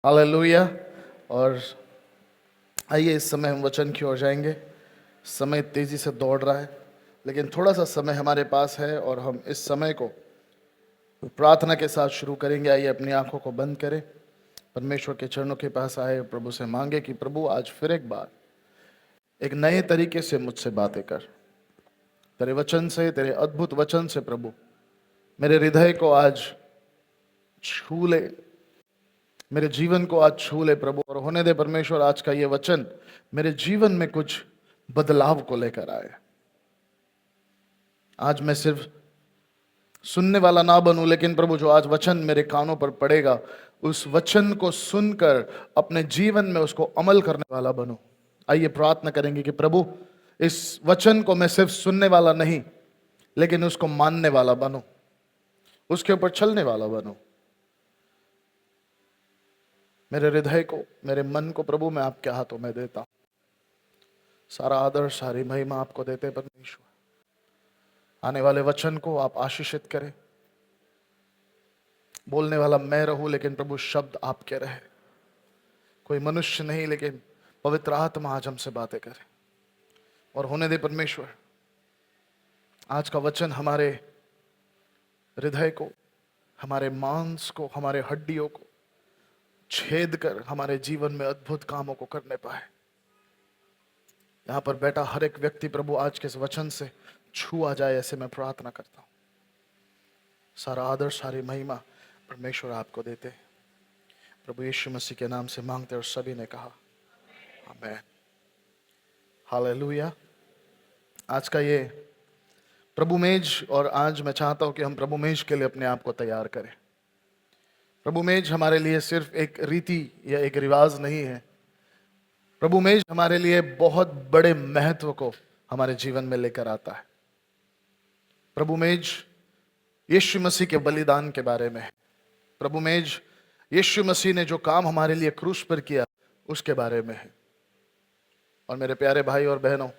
Hallelujah. और आइए इस समय हम वचन की ओर जाएंगे। समय तेजी से दौड़ रहा है, लेकिन थोड़ा सा समय हमारे पास है और हम इस समय को प्रार्थना के साथ शुरू करेंगे। आइए अपनी आंखों को बंद करें, परमेश्वर के चरणों के पास आए, प्रभु से मांगे कि प्रभु आज फिर एक बार एक नए तरीके से मुझसे बातें कर। तेरे वचन से, तेरे अद्भुत वचन से प्रभु मेरे हृदय को आज छू ले, मेरे जीवन को आज छू ले प्रभु। और होने दे परमेश्वर आज का ये वचन मेरे जीवन में कुछ बदलाव को लेकर आए। आज मैं सिर्फ सुनने वाला ना बनूं, लेकिन प्रभु जो आज वचन मेरे कानों पर पड़ेगा, उस वचन को सुनकर अपने जीवन में उसको अमल करने वाला बनूं। आइए प्रार्थना करेंगे कि प्रभु इस वचन को मैं सिर्फ सुनने वाला नहीं, लेकिन उसको मानने वाला बनूं, उसके ऊपर चलने वाला बनूं। मेरे हृदय को, मेरे मन को प्रभु मैं आपके हाथों में देता हूं। सारा आदर, सारी महिमा आपको देते परमेश्वर। आने वाले वचन को आप आशीषित करें। बोलने वाला मैं रहूं, लेकिन प्रभु शब्द आपके रहे। कोई मनुष्य नहीं, लेकिन पवित्र आत्मा आज हमसे बातें करे। और होने दे परमेश्वर आज का वचन हमारे हृदय को, हमारे मांस को, हमारे हड्डियों को छेद कर हमारे जीवन में अद्भुत कामों को करने पाए। यहां पर बैठा हर एक व्यक्ति प्रभु आज के इस वचन से छुआ जाए, ऐसे मैं प्रार्थना करता हूं। सारा आदर, सारी महिमा परमेश्वर आपको देते। प्रभु यीशु मसीह के नाम से मांगते और सभी ने कहा आमीन। हालेलुया। आज का ये प्रभु मेज, और आज मैं चाहता हूं कि हम प्रभु मेज के लिए अपने आप को तैयार करें। प्रभु मेज हमारे लिए सिर्फ एक रीति या एक रिवाज नहीं है। प्रभु मेज हमारे लिए बहुत बड़े महत्व को हमारे जीवन में लेकर आता है। प्रभु मेज यीशु मसीह के बलिदान के बारे में है। प्रभु मेज यीशु मसीह ने जो काम हमारे लिए क्रूस पर किया उसके बारे में है। और मेरे प्यारे भाई और बहनों,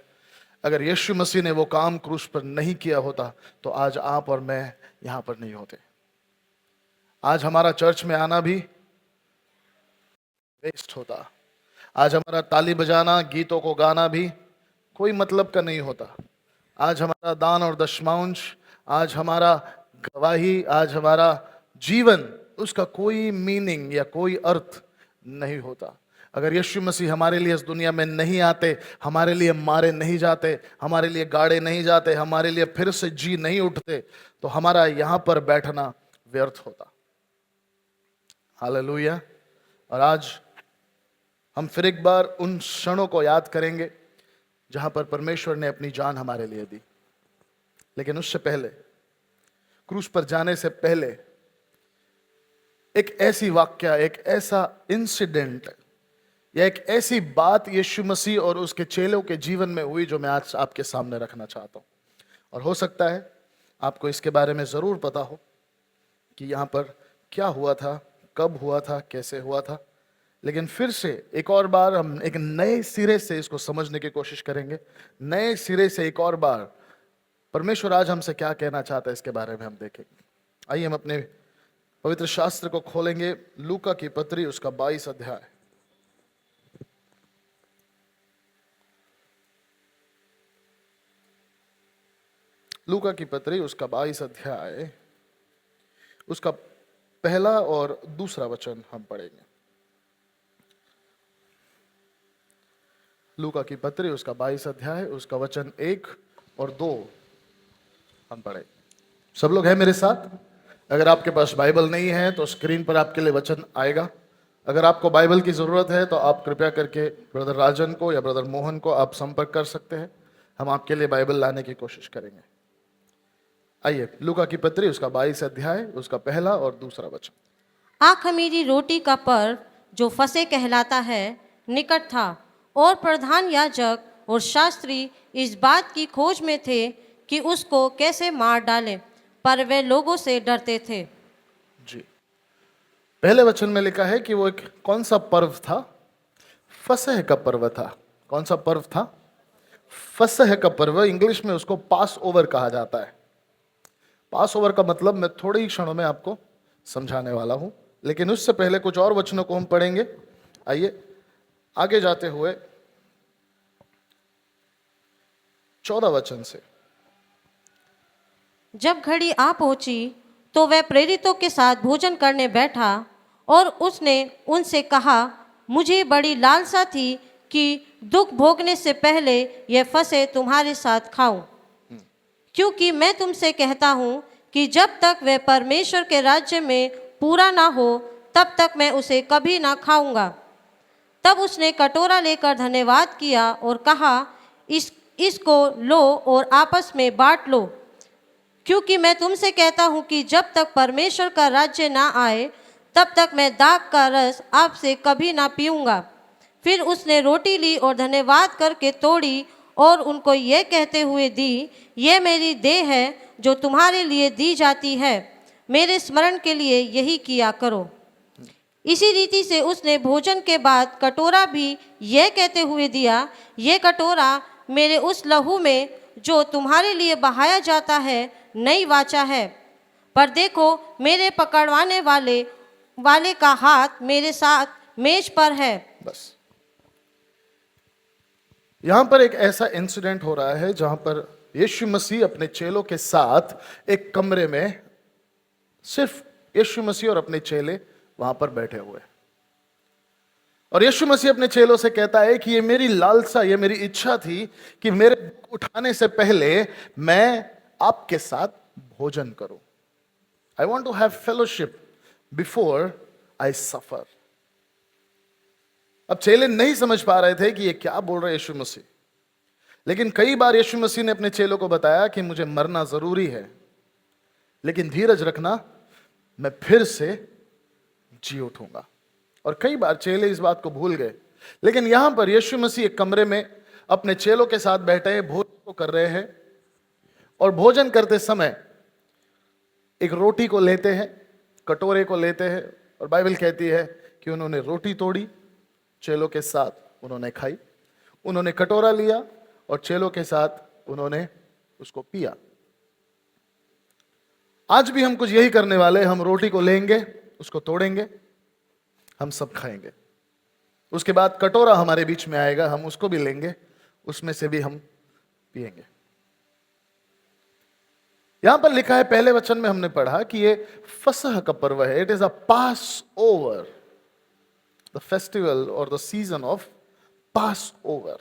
अगर यीशु मसीह ने वो काम क्रूस पर नहीं किया होता तो आज आप और मैं यहां पर नहीं होते। आज हमारा चर्च में आना भी वेस्ट होता। आज हमारा ताली बजाना, गीतों को गाना भी कोई मतलब का नहीं होता। आज हमारा दान और दशमांश, आज हमारा गवाही, आज हमारा जीवन, उसका कोई मीनिंग या कोई अर्थ नहीं होता। अगर यीशु मसीह हमारे लिए इस दुनिया में नहीं आते, हमारे लिए मारे नहीं जाते, हमारे लिए गाड़े नहीं जाते, हमारे लिए फिर से जी नहीं उठते, तो हमारा यहां पर बैठना व्यर्थ होता। हालेलुया। और आज हम फिर एक बार उन क्षणों को याद करेंगे जहां पर परमेश्वर ने अपनी जान हमारे लिए दी। लेकिन उससे पहले, क्रूस पर जाने से पहले, एक ऐसी वाक्या, एक ऐसा इंसिडेंट या एक ऐसी बात यीशु मसीह और उसके चेलों के जीवन में हुई जो मैं आज आपके सामने रखना चाहता हूं। और हो सकता है आपको इसके बारे में जरूर पता हो कि यहां पर क्या हुआ था, कब हुआ था, कैसे हुआ था। लेकिन फिर से एक और बार हम एक नए सिरे से इसको समझने की कोशिश करेंगे। नए सिरे से एक और बार परमेश्वर आज हमसे क्या कहना चाहता है इसके बारे में हम देखेंगे। आइए हम अपने पवित्र शास्त्र को खोलेंगे। लूका की पत्री, उसका 22 अध्याय। लूका की पत्री, उसका 22 अध्याय, उसका पहला और दूसरा वचन हम पढ़ेंगे। लूका की पत्री, उसका 22 अध्याय, उसका वचन 1 और 2 हम पढ़े। सब लोग हैं मेरे साथ? अगर आपके पास बाइबल नहीं है तो स्क्रीन पर आपके लिए वचन आएगा। अगर आपको बाइबल की जरूरत है तो आप कृपया करके ब्रदर राजन को या ब्रदर मोहन को आप संपर्क कर सकते हैं। हम आपके लिए बाइबल लाने की कोशिश करेंगे। आइए, लूका की पत्री, उसका 22 अध्याय, उसका पहला और दूसरा वचन। आखमीरी रोटी का पर्व जो फसह कहलाता है निकट था, और प्रधान याजक और शास्त्री इस बात की खोज में थे कि उसको कैसे मार डालें, पर वे लोगों से डरते थे। जी, पहले वचन में लिखा है कि वो एक कौन सा पर्व था? फसह का पर्व था। कौन सा पर्व था? फसह का पर्व। इंग्लिश में उसको पास ओवर कहा जाता है। पास ओवर का मतलब मैं थोड़े ही क्षणों में आपको समझाने वाला हूं। लेकिन उससे पहले कुछ और वचनों को हम पढ़ेंगे। आइए आगे जाते हुए 14 वचन से। जब घड़ी आ पहुंची तो वह प्रेरितों के साथ भोजन करने बैठा और उसने उनसे कहा, मुझे बड़ी लालसा थी कि दुख भोगने से पहले यह फसह तुम्हारे साथ खाऊं, क्योंकि मैं तुमसे कहता हूं कि जब तक वह परमेश्वर के राज्य में पूरा ना हो तब तक मैं उसे कभी ना खाऊंगा। तब उसने कटोरा लेकर धन्यवाद किया और कहा, इसको लो और आपस में बांट लो, क्योंकि मैं तुमसे कहता हूं कि जब तक परमेश्वर का राज्य ना आए तब तक मैं दाख का रस आपसे कभी ना पीऊंगा। फिर उसने रोटी ली और धन्यवाद करके तोड़ी और उनको यह कहते हुए दी, यह मेरी देह है जो तुम्हारे लिए दी जाती है, मेरे स्मरण के लिए यही किया करो। इसी रीति से उसने भोजन के बाद कटोरा भी यह कहते हुए दिया, यह कटोरा मेरे उस लहू में जो तुम्हारे लिए बहाया जाता है नई वाचा है। पर देखो, मेरे पकड़वाने वाले का हाथ मेरे साथ मेज पर है। बस यहां पर एक ऐसा इंसिडेंट हो रहा है जहां पर यीशु मसीह अपने चेलों के साथ एक कमरे में, सिर्फ यीशु मसीह और अपने चेले वहां पर बैठे हुए, और यीशु मसीह अपने चेलों से कहता है कि ये मेरी लालसा, ये मेरी इच्छा थी कि मेरे दुख उठाने से पहले मैं आपके साथ भोजन करूं। I want to have fellowship before I suffer. अब चेले नहीं समझ पा रहे थे कि ये क्या बोल रहे यीशु मसीह, लेकिन कई बार यीशु मसीह ने अपने चेलों को बताया कि मुझे मरना जरूरी है, लेकिन धीरज रखना, मैं फिर से जी उठूंगा। और कई बार चेले इस बात को भूल गए, लेकिन यहां पर यीशु मसीह एक कमरे में अपने चेलों के साथ बैठे हैं, भोजन को कर रहे हैं, और भोजन करते समय एक रोटी को लेते हैं, कटोरे को लेते हैं, और बाइबल कहती है कि उन्होंने रोटी तोड़ी, चेलों के साथ उन्होंने खाई, उन्होंने कटोरा लिया और चेलों के साथ उन्होंने उसको पिया। आज भी हम कुछ यही करने वाले, हम रोटी को लेंगे, उसको तोड़ेंगे, हम सब खाएंगे, उसके बाद कटोरा हमारे बीच में आएगा, हम उसको भी लेंगे, उसमें से भी हम पिएंगे। यहां पर लिखा है, पहले वचन में हमने पढ़ा कि ये फसह का पर्व है। It is a Passover, the festival और the season of Passover.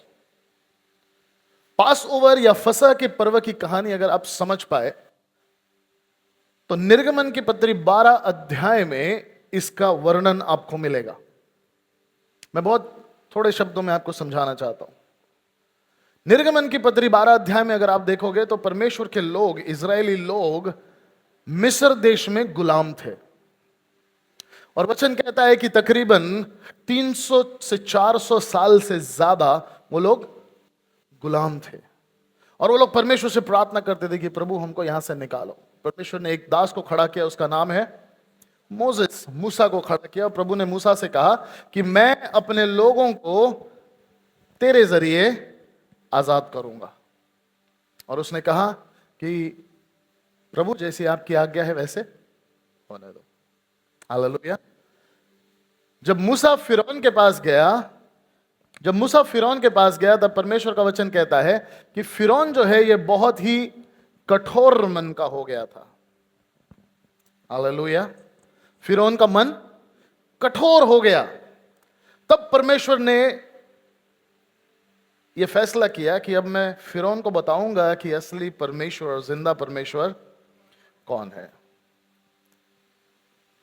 Passover या फसह के पर्व की कहानी अगर आप समझ पाए तो निर्गमन की पत्री 12 अध्याय में इसका वर्णन आपको मिलेगा। मैं बहुत थोड़े शब्दों में आपको समझाना चाहता हूं। निर्गमन की पत्री 12 अध्याय में अगर आप देखोगे तो परमेश्वर के लोग, इजरायली लोग मिस्र देश में गुलाम थे, और वचन कहता है कि तकरीबन 300 से 400 साल से ज्यादा वो लोग गुलाम थे, और वो लोग परमेश्वर से प्रार्थना करते थे कि प्रभु हमको यहां से निकालो। परमेश्वर ने एक दास को खड़ा किया, उसका नाम है मोसेस, मूसा को खड़ा किया। प्रभु ने मूसा से कहा कि मैं अपने लोगों को तेरे जरिए आजाद करूंगा, और उसने कहा कि प्रभु जैसी आपकी आज्ञा है वैसे होने दो। हालेलुया। जब मूसा फिरौन के पास गया तब परमेश्वर का वचन कहता है कि फिरौन जो है ये बहुत ही कठोर मन का हो गया था। हालेलुया। फिरौन का मन कठोर हो गया। तब परमेश्वर ने यह फैसला किया कि अब मैं फिरौन को बताऊंगा कि असली परमेश्वर और जिंदा परमेश्वर कौन है।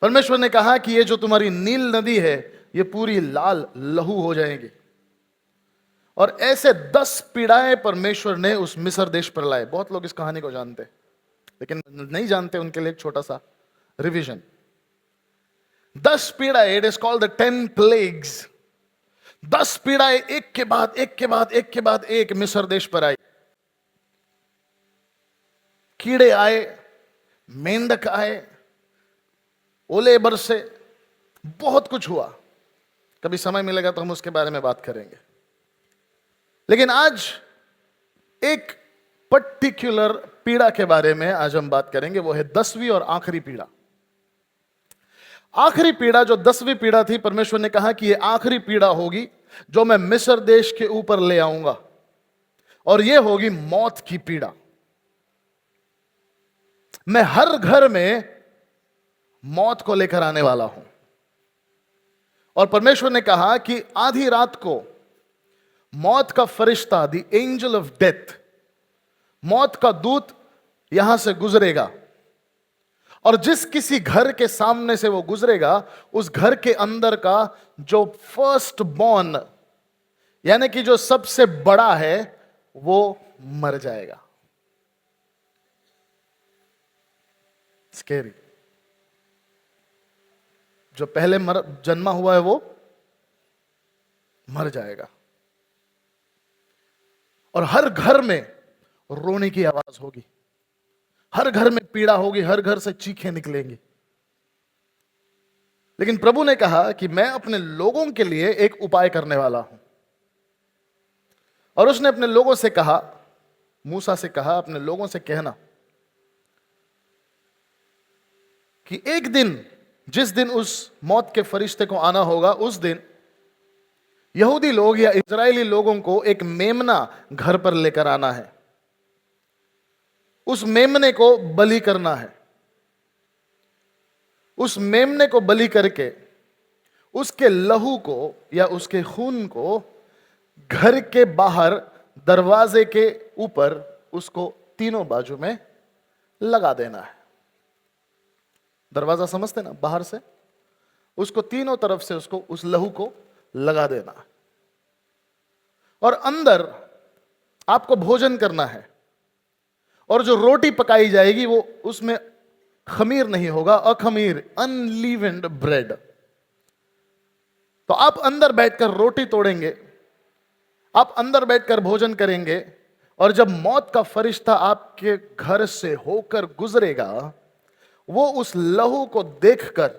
परमेश्वर ने कहा कि ये जो तुम्हारी नील नदी है ये पूरी लाल लहू हो जाएगी, और ऐसे 10 पीड़ाएं परमेश्वर ने उस मिस्र देश पर लाए। बहुत लोग इस कहानी को जानते, लेकिन नहीं जानते, उनके लिए एक छोटा सा रिवीजन। 10 पीड़ाएं, it is called the 10 plagues. 10 पीड़ाएं एक के बाद एक मिस्र देश पर आई। कीड़े आए, मेंढक आए, ओले बरसे, बहुत कुछ हुआ। कभी समय मिलेगा तो हम उसके बारे में बात करेंगे, लेकिन आज एक पर्टिकुलर पीड़ा के बारे में आज हम बात करेंगे, वो है 10वीं और आखिरी पीड़ा। आखिरी पीड़ा जो 10वीं पीड़ा थी, परमेश्वर ने कहा कि ये आखिरी पीड़ा होगी जो मैं मिस्र देश के ऊपर ले आऊंगा, और ये होगी मौत की पीड़ा। मैं हर घर में मौत को लेकर आने वाला हूं। और परमेश्वर ने कहा कि आधी रात को मौत का फरिश्ता, द एंजल ऑफ डेथ, मौत का दूत यहां से गुजरेगा, और जिस किसी घर के सामने से वो गुजरेगा, उस घर के अंदर का जो फर्स्ट बॉर्न, यानी कि जो सबसे बड़ा है, वो मर जाएगा। स्केरी। जो पहले जन्मा हुआ है वो मर जाएगा। और हर घर में रोने की आवाज होगी, हर घर में पीड़ा होगी, हर घर से चीखें निकलेंगी। लेकिन प्रभु ने कहा कि मैं अपने लोगों के लिए एक उपाय करने वाला हूं। और उसने अपने लोगों से कहा, मूसा से कहा, अपने लोगों से कहना कि एक दिन, जिस दिन उस मौत के फरिश्ते को आना होगा, उस दिन यहूदी लोग या इजरायली लोगों को एक मेमना घर पर लेकर आना है। उस मेमने को बलि करना है। उस मेमने को बलि करके उसके लहू को या उसके खून को घर के बाहर दरवाजे के ऊपर उसको तीनों बाजू में लगा देना है। दरवाजा समझते ना, बाहर से उसको तीनों तरफ से उसको उस लहू को लगा देना है। और अंदर आपको भोजन करना है, और जो रोटी पकाई जाएगी वो उसमें खमीर नहीं होगा, अखमीर, अनलीवेंड ब्रेड। तो आप अंदर बैठकर रोटी तोड़ेंगे, आप अंदर बैठकर भोजन करेंगे, और जब मौत का फरिश्ता आपके घर से होकर गुजरेगा, वो उस लहू को देखकर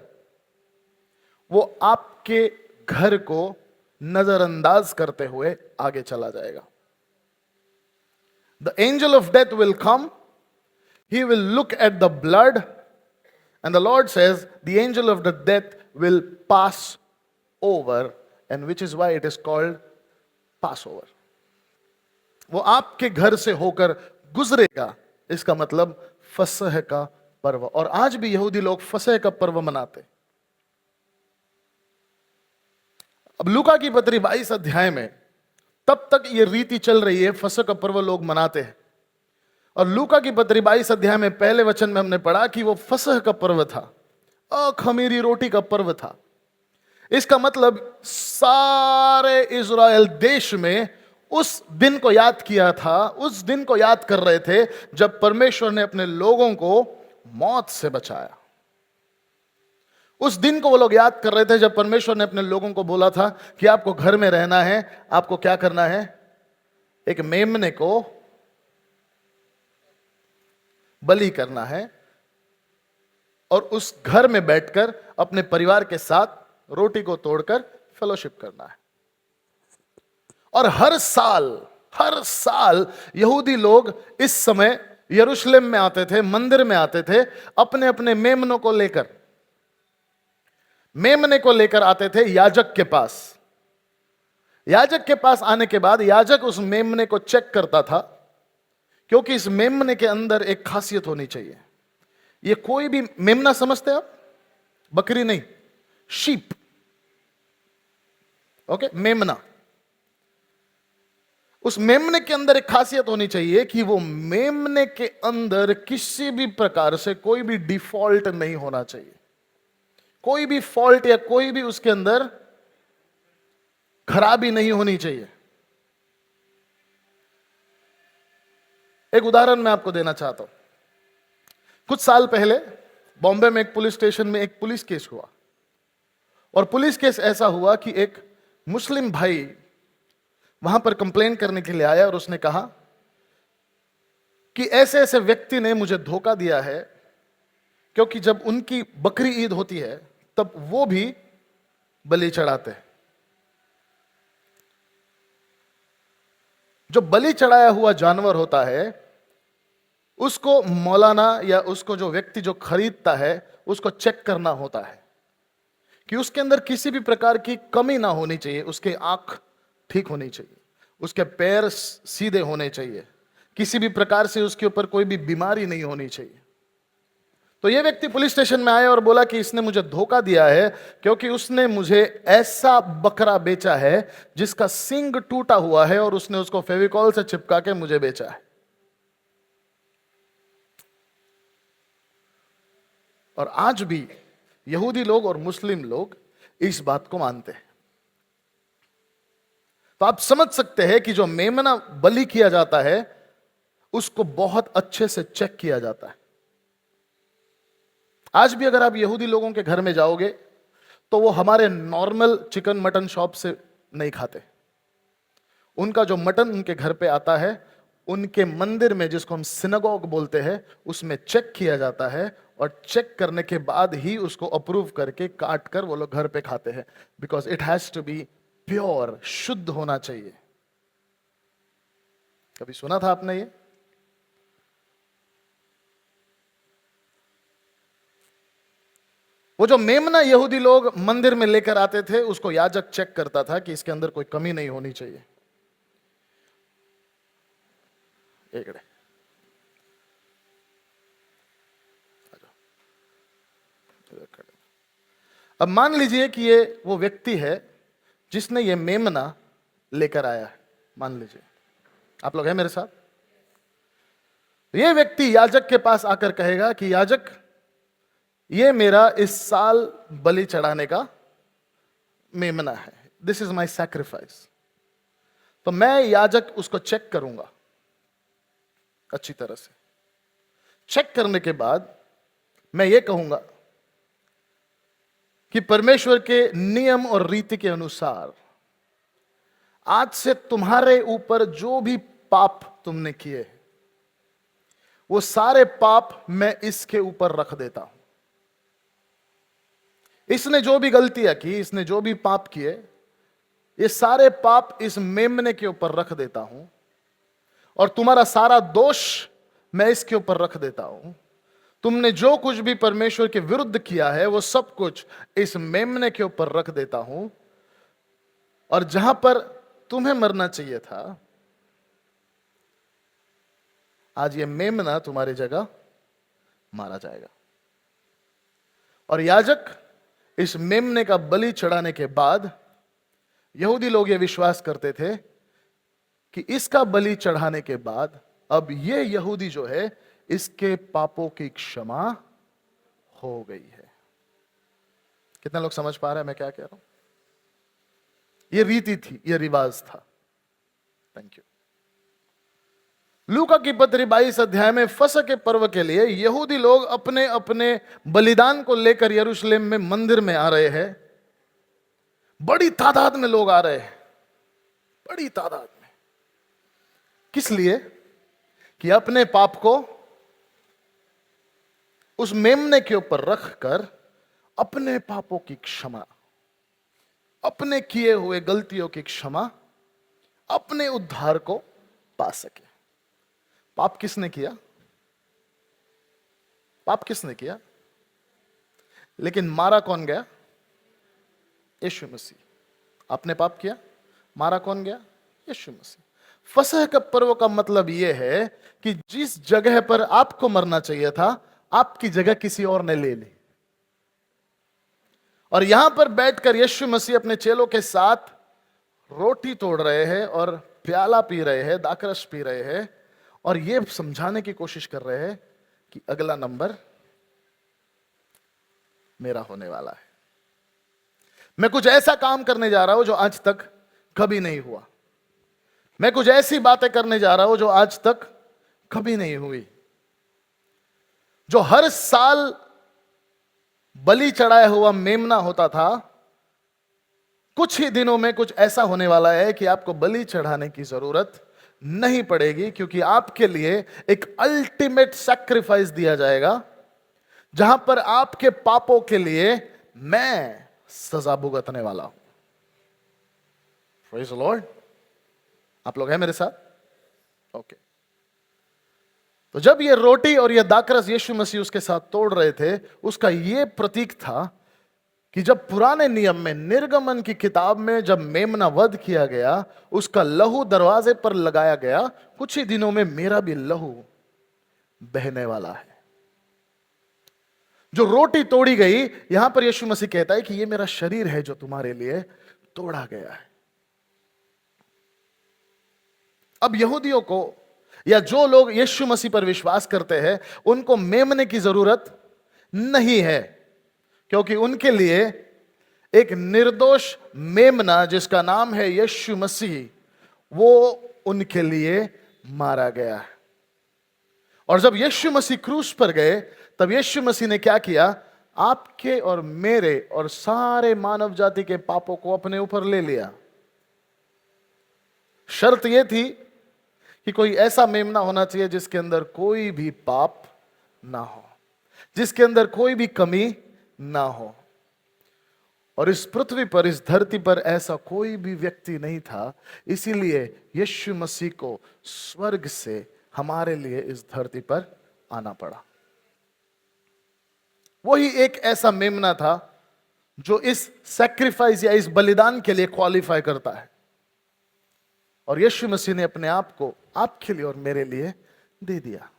वो आपके घर को नजरअंदाज करते हुए आगे चला जाएगा। The angel of death will come, he will look at the blood, and the Lord says the angel of the death will pass over, and which is why it is called Passover. वो आपके घर से होकर गुजरेगा, इसका मतलब फसह का पर्व। और आज भी यहूदी लोग फसह का पर्व मनाते। अब लूका की पत्री 22 अध्याय में तब तक ये रीति चल रही है, फसह का पर्व लोग मनाते हैं। और लूका की पत्री 22 अध्याय में पहले वचन में हमने पढ़ा कि वो फसह का पर्व था, अखमीरी रोटी का पर्व था। इसका मतलब सारे इज़राइल देश में उस दिन को याद किया था, उस दिन को याद कर रहे थे जब परमेश्वर ने अपने लोगों को मौत से बचाया। उस दिन को वो लोग याद कर रहे थे जब परमेश्वर ने अपने लोगों को बोला था कि आपको घर में रहना है, आपको क्या करना है, एक मेमने को बलि करना है, और उस घर में बैठकर अपने परिवार के साथ रोटी को तोड़कर फेलोशिप करना है। और हर साल यहूदी लोग इस समय यरूशलेम में आते थे, मंदिर में आते थे, अपने अपने मेमनों को लेकर, मेमने को लेकर आते थे याजक के पास। याजक के पास आने के बाद याजक उस मेमने को चेक करता था, क्योंकि इस मेमने के अंदर एक खासियत होनी चाहिए। ये कोई भी मेमना समझते आप, बकरी नहीं, शीप, ओके, मेमना। उस मेमने के अंदर एक खासियत होनी चाहिए कि वो मेमने के अंदर किसी भी प्रकार से कोई भी डिफॉल्ट नहीं होना चाहिए, कोई भी फॉल्ट या कोई भी उसके अंदर खराबी नहीं होनी चाहिए। एक उदाहरण मैं आपको देना चाहता हूं। कुछ साल पहले बॉम्बे में एक पुलिस स्टेशन में एक पुलिस केस हुआ, और पुलिस केस ऐसा हुआ कि एक मुस्लिम भाई वहां पर कंप्लेन करने के लिए आया, और उसने कहा कि ऐसे ऐसे व्यक्ति ने मुझे धोखा दिया है, क्योंकि जब उनकी बकरी ईद होती है तब वो भी बलि चढ़ाते हैं। जो बलि चढ़ाया हुआ जानवर होता है उसको मौलाना या उसको जो व्यक्ति जो खरीदता है उसको चेक करना होता है कि उसके अंदर किसी भी प्रकार की कमी ना होनी चाहिए। उसके आंख ठीक होनी चाहिए, उसके पैर सीधे होने चाहिए, किसी भी प्रकार से उसके ऊपर कोई भी बीमारी नहीं होनी चाहिए। तो यह व्यक्ति पुलिस स्टेशन में आया और बोला कि इसने मुझे धोखा दिया है, क्योंकि उसने मुझे ऐसा बकरा बेचा है जिसका सींग टूटा हुआ है और उसने उसको फेविकॉल से चिपका के मुझे बेचा है। और आज भी यहूदी लोग और मुस्लिम लोग इस बात को मानते हैं। तो आप समझ सकते हैं कि जो मेमना बलि किया जाता है उसको बहुत अच्छे से चेक किया जाता है। आज भी अगर आप यहूदी लोगों के घर में जाओगे तो वो हमारे नॉर्मल चिकन मटन शॉप से नहीं खाते। उनका जो मटन उनके घर पे आता है, उनके मंदिर में, जिसको हम सिनेगॉग बोलते हैं, उसमें चेक किया जाता है और चेक करने के बाद ही उसको अप्रूव करके काट कर वो लोग घर पे खाते हैं। Because it has to be pure, शुद्ध होना चाहिए। कभी सुना था आपने ये? वो जो मेमना यहूदी लोग मंदिर में लेकर आते थे उसको याजक चेक करता था कि इसके अंदर कोई कमी नहीं होनी चाहिए। अब मान लीजिए कि ये वो व्यक्ति है जिसने ये मेमना लेकर आया है। मान लीजिए आप लोग हैं मेरे साथ। ये व्यक्ति याजक के पास आकर कहेगा कि याजक, ये मेरा इस साल बलि चढ़ाने का मेमना है, दिस इज माई सैक्रिफाइस। तो मैं याजक उसको चेक करूंगा अच्छी तरह से। चेक करने के बाद मैं ये कहूंगा कि परमेश्वर के नियम और रीति के अनुसार आज से तुम्हारे ऊपर जो भी पाप तुमने किए वो सारे पाप मैं इसके ऊपर रख देता हूं। इसने जो भी गलतियां की, इसने जो भी पाप किए, ये सारे पाप इस मेमने के ऊपर रख देता हूं और तुम्हारा सारा दोष मैं इसके ऊपर रख देता हूं। तुमने जो कुछ भी परमेश्वर के विरुद्ध किया है वो सब कुछ इस मेमने के ऊपर रख देता हूं, और जहां पर तुम्हें मरना चाहिए था, आज ये मेमना तुम्हारी जगह मारा जाएगा। और याजक इस मेमने का बलि चढ़ाने के बाद, यहूदी लोग ये विश्वास करते थे कि इसका बलि चढ़ाने के बाद अब ये यहूदी जो है इसके पापों की क्षमा हो गई है। कितने लोग समझ पा रहे हैं मैं क्या कह रहा हूं? ये रीति थी, ये रिवाज था। Thank you. लूका की पत्री 22 अध्याय में फसह के पर्व के लिए यहूदी लोग अपने अपने बलिदान को लेकर यरूशलेम में मंदिर में आ रहे हैं। बड़ी तादाद में लोग आ रहे हैं, बड़ी तादाद में। किस लिए? कि अपने पाप को उस मेमने के ऊपर रखकर अपने पापों की क्षमा, अपने किए हुए गलतियों की क्षमा, अपने उद्धार को पा सके। पाप किसने किया? पाप किसने किया? लेकिन मारा कौन गया? यीशु मसीह। आपने पाप किया, मारा कौन गया? यीशु मसीह। फसह का पर्व का मतलब यह है कि जिस जगह पर आपको मरना चाहिए था, आपकी जगह किसी और ने ले ली। और यहां पर बैठकर यीशु मसीह अपने चेलों के साथ रोटी तोड़ रहे हैं और प्याला पी रहे हैं, दाखरस पी रहे हैं, और यह समझाने की कोशिश कर रहे हैं कि अगला नंबर मेरा होने वाला है। मैं कुछ ऐसा काम करने जा रहा हूं जो आज तक कभी नहीं हुआ। मैं कुछ ऐसी बातें करने जा रहा हूं जो आज तक कभी नहीं हुई। जो हर साल बलि चढ़ाया हुआ मेमना होता था, कुछ ही दिनों में कुछ ऐसा होने वाला है कि आपको बलि चढ़ाने की जरूरत नहीं पड़ेगी, क्योंकि आपके लिए एक अल्टीमेट सैक्रिफाइस दिया जाएगा, जहां पर आपके पापों के लिए मैं सजा भुगतने वाला हूं। Praise the Lord. आप लोग हैं मेरे साथ? ओके। तो जब ये रोटी और ये दाखरस यीशु मसीह उसके साथ तोड़ रहे थे, उसका ये प्रतीक था कि जब पुराने नियम में निर्गमन की किताब में जब मेमना वध किया गया, उसका लहू दरवाजे पर लगाया गया, कुछ ही दिनों में मेरा भी लहू बहने वाला है। जो रोटी तोड़ी गई, यहां पर यीशु मसीह कहता है कि ये मेरा शरीर है जो तुम्हारे लिए तोड़ा गया है। अब यहूदियों को या जो लोग यीशु मसीह पर विश्वास करते हैं, उनको मेमने की जरूरत नहीं है, क्योंकि उनके लिए एक निर्दोष मेमना जिसका नाम है यीशु मसीह, वो उनके लिए मारा गया है। और जब यीशु मसीह क्रूस पर गए, तब यीशु मसीह ने क्या किया? आपके और मेरे और सारे मानव जाति के पापों को अपने ऊपर ले लिया। शर्त यह थी कि कोई ऐसा मेमना होना चाहिए जिसके अंदर कोई भी पाप ना हो, जिसके अंदर कोई भी कमी ना हो। और इस पृथ्वी पर, इस धरती पर ऐसा कोई भी व्यक्ति नहीं था, इसीलिए यीशु मसीह को स्वर्ग से हमारे लिए इस धरती पर आना पड़ा। वही एक ऐसा मेमना था जो इस सैक्रिफाइस या इस बलिदान के लिए क्वालिफाई करता है। और यीशु मसीह ने अपने आप को आपके लिए और मेरे लिए दे दिया।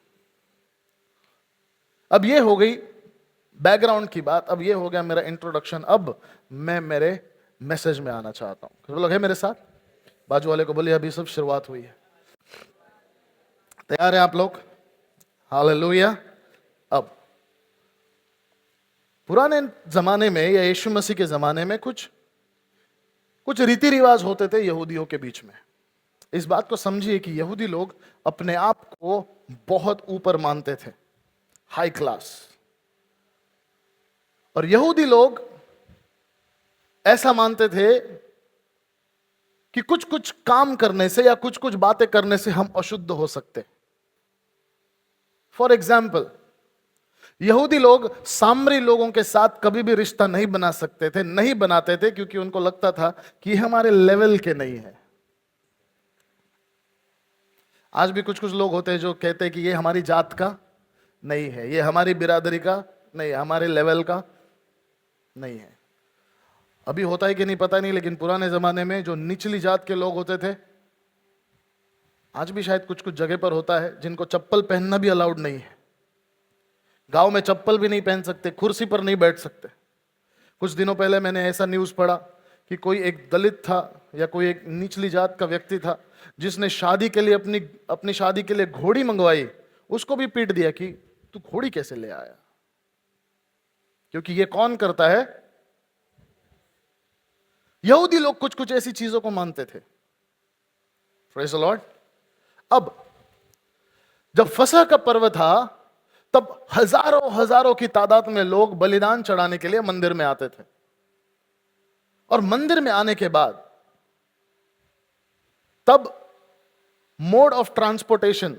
अब ये हो गई बैकग्राउंड की बात, अब ये हो गया मेरा इंट्रोडक्शन। अब मैं मेरे मैसेज में आना चाहता हूं। तो लोग है मेरे साथ? बाजू वाले को बोलिए अभी सब शुरुआत हुई है। तैयार हैं आप लोग? हालेलुया। अब पुराने जमाने में या यीशु मसीह के जमाने में कुछ रीति रिवाज होते थे यहूदियों के बीच में। इस बात को समझिए कि यहूदी लोग अपने आप को बहुत ऊपर मानते थे, हाई क्लास। और यहूदी लोग ऐसा मानते थे कि कुछ कुछ काम करने से या कुछ कुछ बातें करने से हम अशुद्ध हो सकते। फॉर एग्जाम्पल, यहूदी लोग सामरी लोगों के साथ कभी भी रिश्ता नहीं बना सकते थे, नहीं बनाते थे, क्योंकि उनको लगता था कि हमारे लेवल के नहीं है। आज भी कुछ कुछ लोग होते हैं जो कहते हैं कि ये हमारी जात का नहीं है, ये हमारी बिरादरी का नहीं है, हमारे लेवल का नहीं है। अभी होता है कि नहीं पता नहीं, लेकिन पुराने जमाने में जो निचली जात के लोग होते थे, आज भी शायद कुछ कुछ जगह पर होता है, जिनको चप्पल पहनना भी अलाउड नहीं है। गांव में चप्पल भी नहीं पहन सकते, कुर्सी पर नहीं बैठ सकते। कुछ दिनों पहले मैंने ऐसा न्यूज़ पढ़ा कि कोई एक दलित था या कोई एक निचली जात का व्यक्ति था, जिसने शादी के लिए अपनी शादी के लिए घोड़ी मंगवाई, उसको भी पीट दिया कि तू घोड़ी कैसे ले आया, क्योंकि ये कौन करता है? यहूदी लोग कुछ कुछ ऐसी चीजों को मानते थे। Praise the Lord. अब जब फसह का पर्व था, तब हजारों हजारों की तादाद में लोग बलिदान चढ़ाने के लिए मंदिर में आते थे। और मंदिर में आने के बाद तब मोड ऑफ ट्रांसपोर्टेशन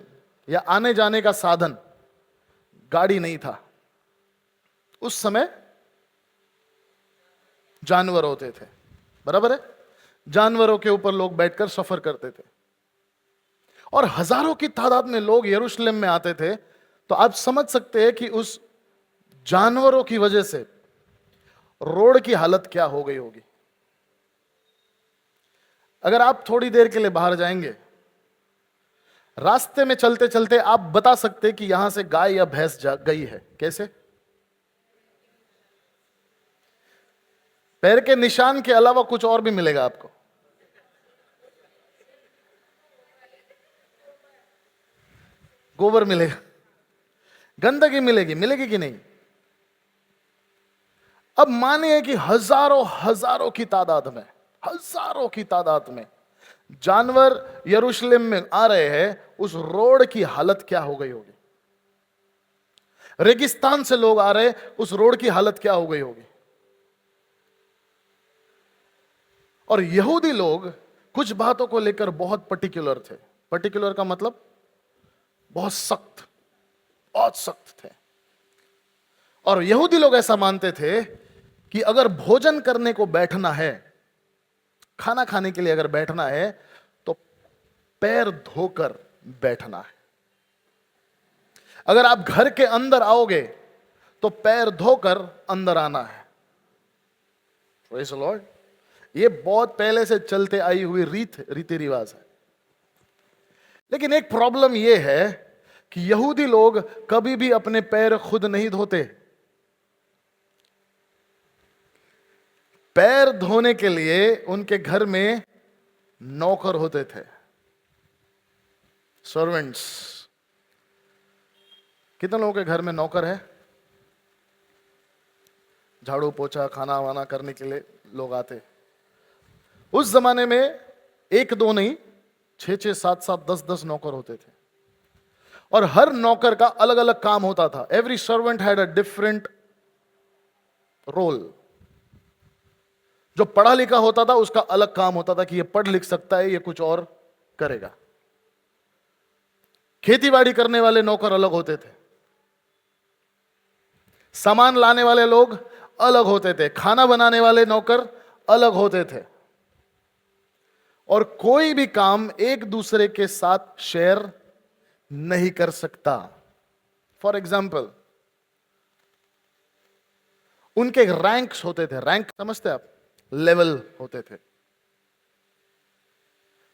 या आने जाने का साधन गाड़ी नहीं था। उस समय जानवर होते थे, बराबर है? जानवरों के ऊपर लोग बैठकर सफर करते थे। और हजारों की तादाद में लोग यरूशलेम में आते थे। तो आप समझ सकते हैं कि उस जानवरों की वजह से रोड की हालत क्या हो गई होगी। अगर आप थोड़ी देर के लिए बाहर जाएंगे, रास्ते में चलते चलते आप बता सकते हैं कि यहां से गाय या भैंस गई है। कैसे? पैर के निशान के अलावा कुछ और भी मिलेगा आपको। गोबर मिलेगा, गंदगी मिलेगी कि नहीं? अब मानिए कि हजारों की तादाद में जानवर यरूशलेम में आ रहे हैं। उस रोड की हालत क्या हो गई होगी? रेगिस्तान से लोग आ रहे, उस रोड की हालत क्या हो गई होगी? और यहूदी लोग कुछ बातों को लेकर बहुत पर्टिकुलर थे। पर्टिकुलर का मतलब बहुत सख्त थे। और यहूदी लोग ऐसा मानते थे कि अगर भोजन करने को बैठना है, खाना खाने के लिए अगर बैठना है, तो पैर धोकर बैठना है। अगर आप घर के अंदर आओगे तो पैर धोकर अंदर आना है। Praise the Lord. ये बहुत पहले से चलते आई हुई रीति रिवाज है। लेकिन एक प्रॉब्लम ये है कि यहूदी लोग कभी भी अपने पैर खुद नहीं धोते। पैर धोने के लिए उनके घर में नौकर होते थे, सर्वेंट्स। कितने लोगों के घर में नौकर है? झाड़ू पोछा खाना वाना करने के लिए लोग आते। उस जमाने में एक दो नहीं, 6-6, 7-7, 10-10 नौकर होते थे और हर नौकर का अलग अलग काम होता था। Every servant had a different role. जो पढ़ा लिखा होता था उसका अलग काम होता था कि ये पढ़ लिख सकता है, ये कुछ और करेगा। खेती बाड़ी करने वाले नौकर अलग होते थे, सामान लाने वाले लोग अलग होते थे, खाना बनाने वाले नौकर अलग होते थे और कोई भी काम एक दूसरे के साथ शेयर नहीं कर सकता। फॉर एग्जाम्पल, उनके रैंक्स होते थे। रैंक समझते आप? लेवल होते थे।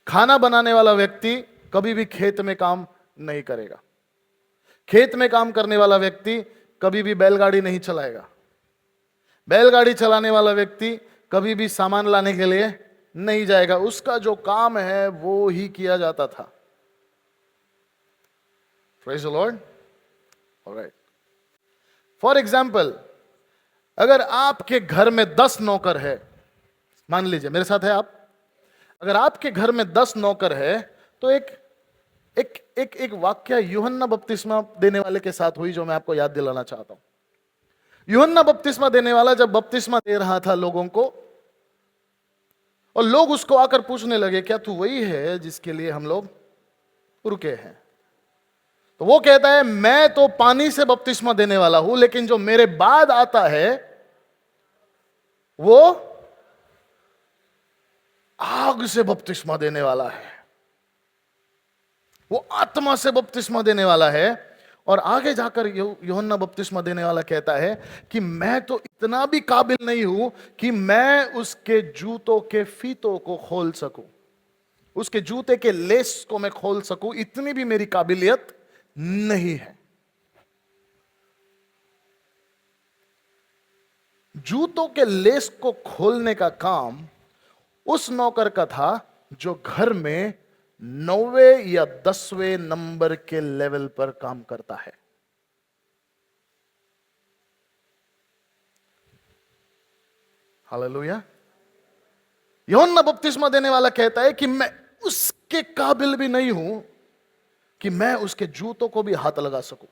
खाना बनाने वाला व्यक्ति कभी भी खेत में काम नहीं करेगा। खेत में काम करने वाला व्यक्ति कभी भी बैलगाड़ी नहीं चलाएगा। बैलगाड़ी चलाने वाला व्यक्ति कभी भी सामान लाने के लिए नहीं जाएगा। उसका जो काम है वो ही किया जाता था। Praise the Lord. Alright. For example, अगर आपके घर में 10 नौकर है, मान लीजिए मेरे साथ है आप, अगर आपके घर में 10 नौकर है तो एक वाक्य यूहन्ना बपतिस्मा देने वाले के साथ हुई जो मैं आपको याद दिलाना चाहता हूं। यूहन्ना बपतिस्मा देने वाला जब बपतिस्मा दे रहा था लोगों को, और लोग उसको आकर पूछने लगे, क्या तू वही है जिसके लिए हम लोग रुके हैं? तो वो कहता है, मैं तो पानी से बपतिस्मा देने वाला हूं, लेकिन जो मेरे बाद आता है वो आग से बपतिस्मा देने वाला है, वो आत्मा से बपतिस्मा देने वाला है। और आगे जाकर यूहन्ना बपतिस्मा देने वाला कहता है कि मैं तो इतना भी काबिल नहीं हूं कि मैं उसके जूतों के फीतों को खोल सकूं, उसके जूते के लेस को मैं खोल सकूं, इतनी भी मेरी काबिलियत नहीं है। जूतों के लेस को खोलने का काम उस नौकर का था जो घर में 9वें या 10वें नंबर के लेवल पर काम करता है। हालेलुया। यूहन्ना बपतिस्मा देने वाला कहता है कि मैं उसके काबिल भी नहीं हूं कि मैं उसके जूतों को भी हाथ लगा सकूं।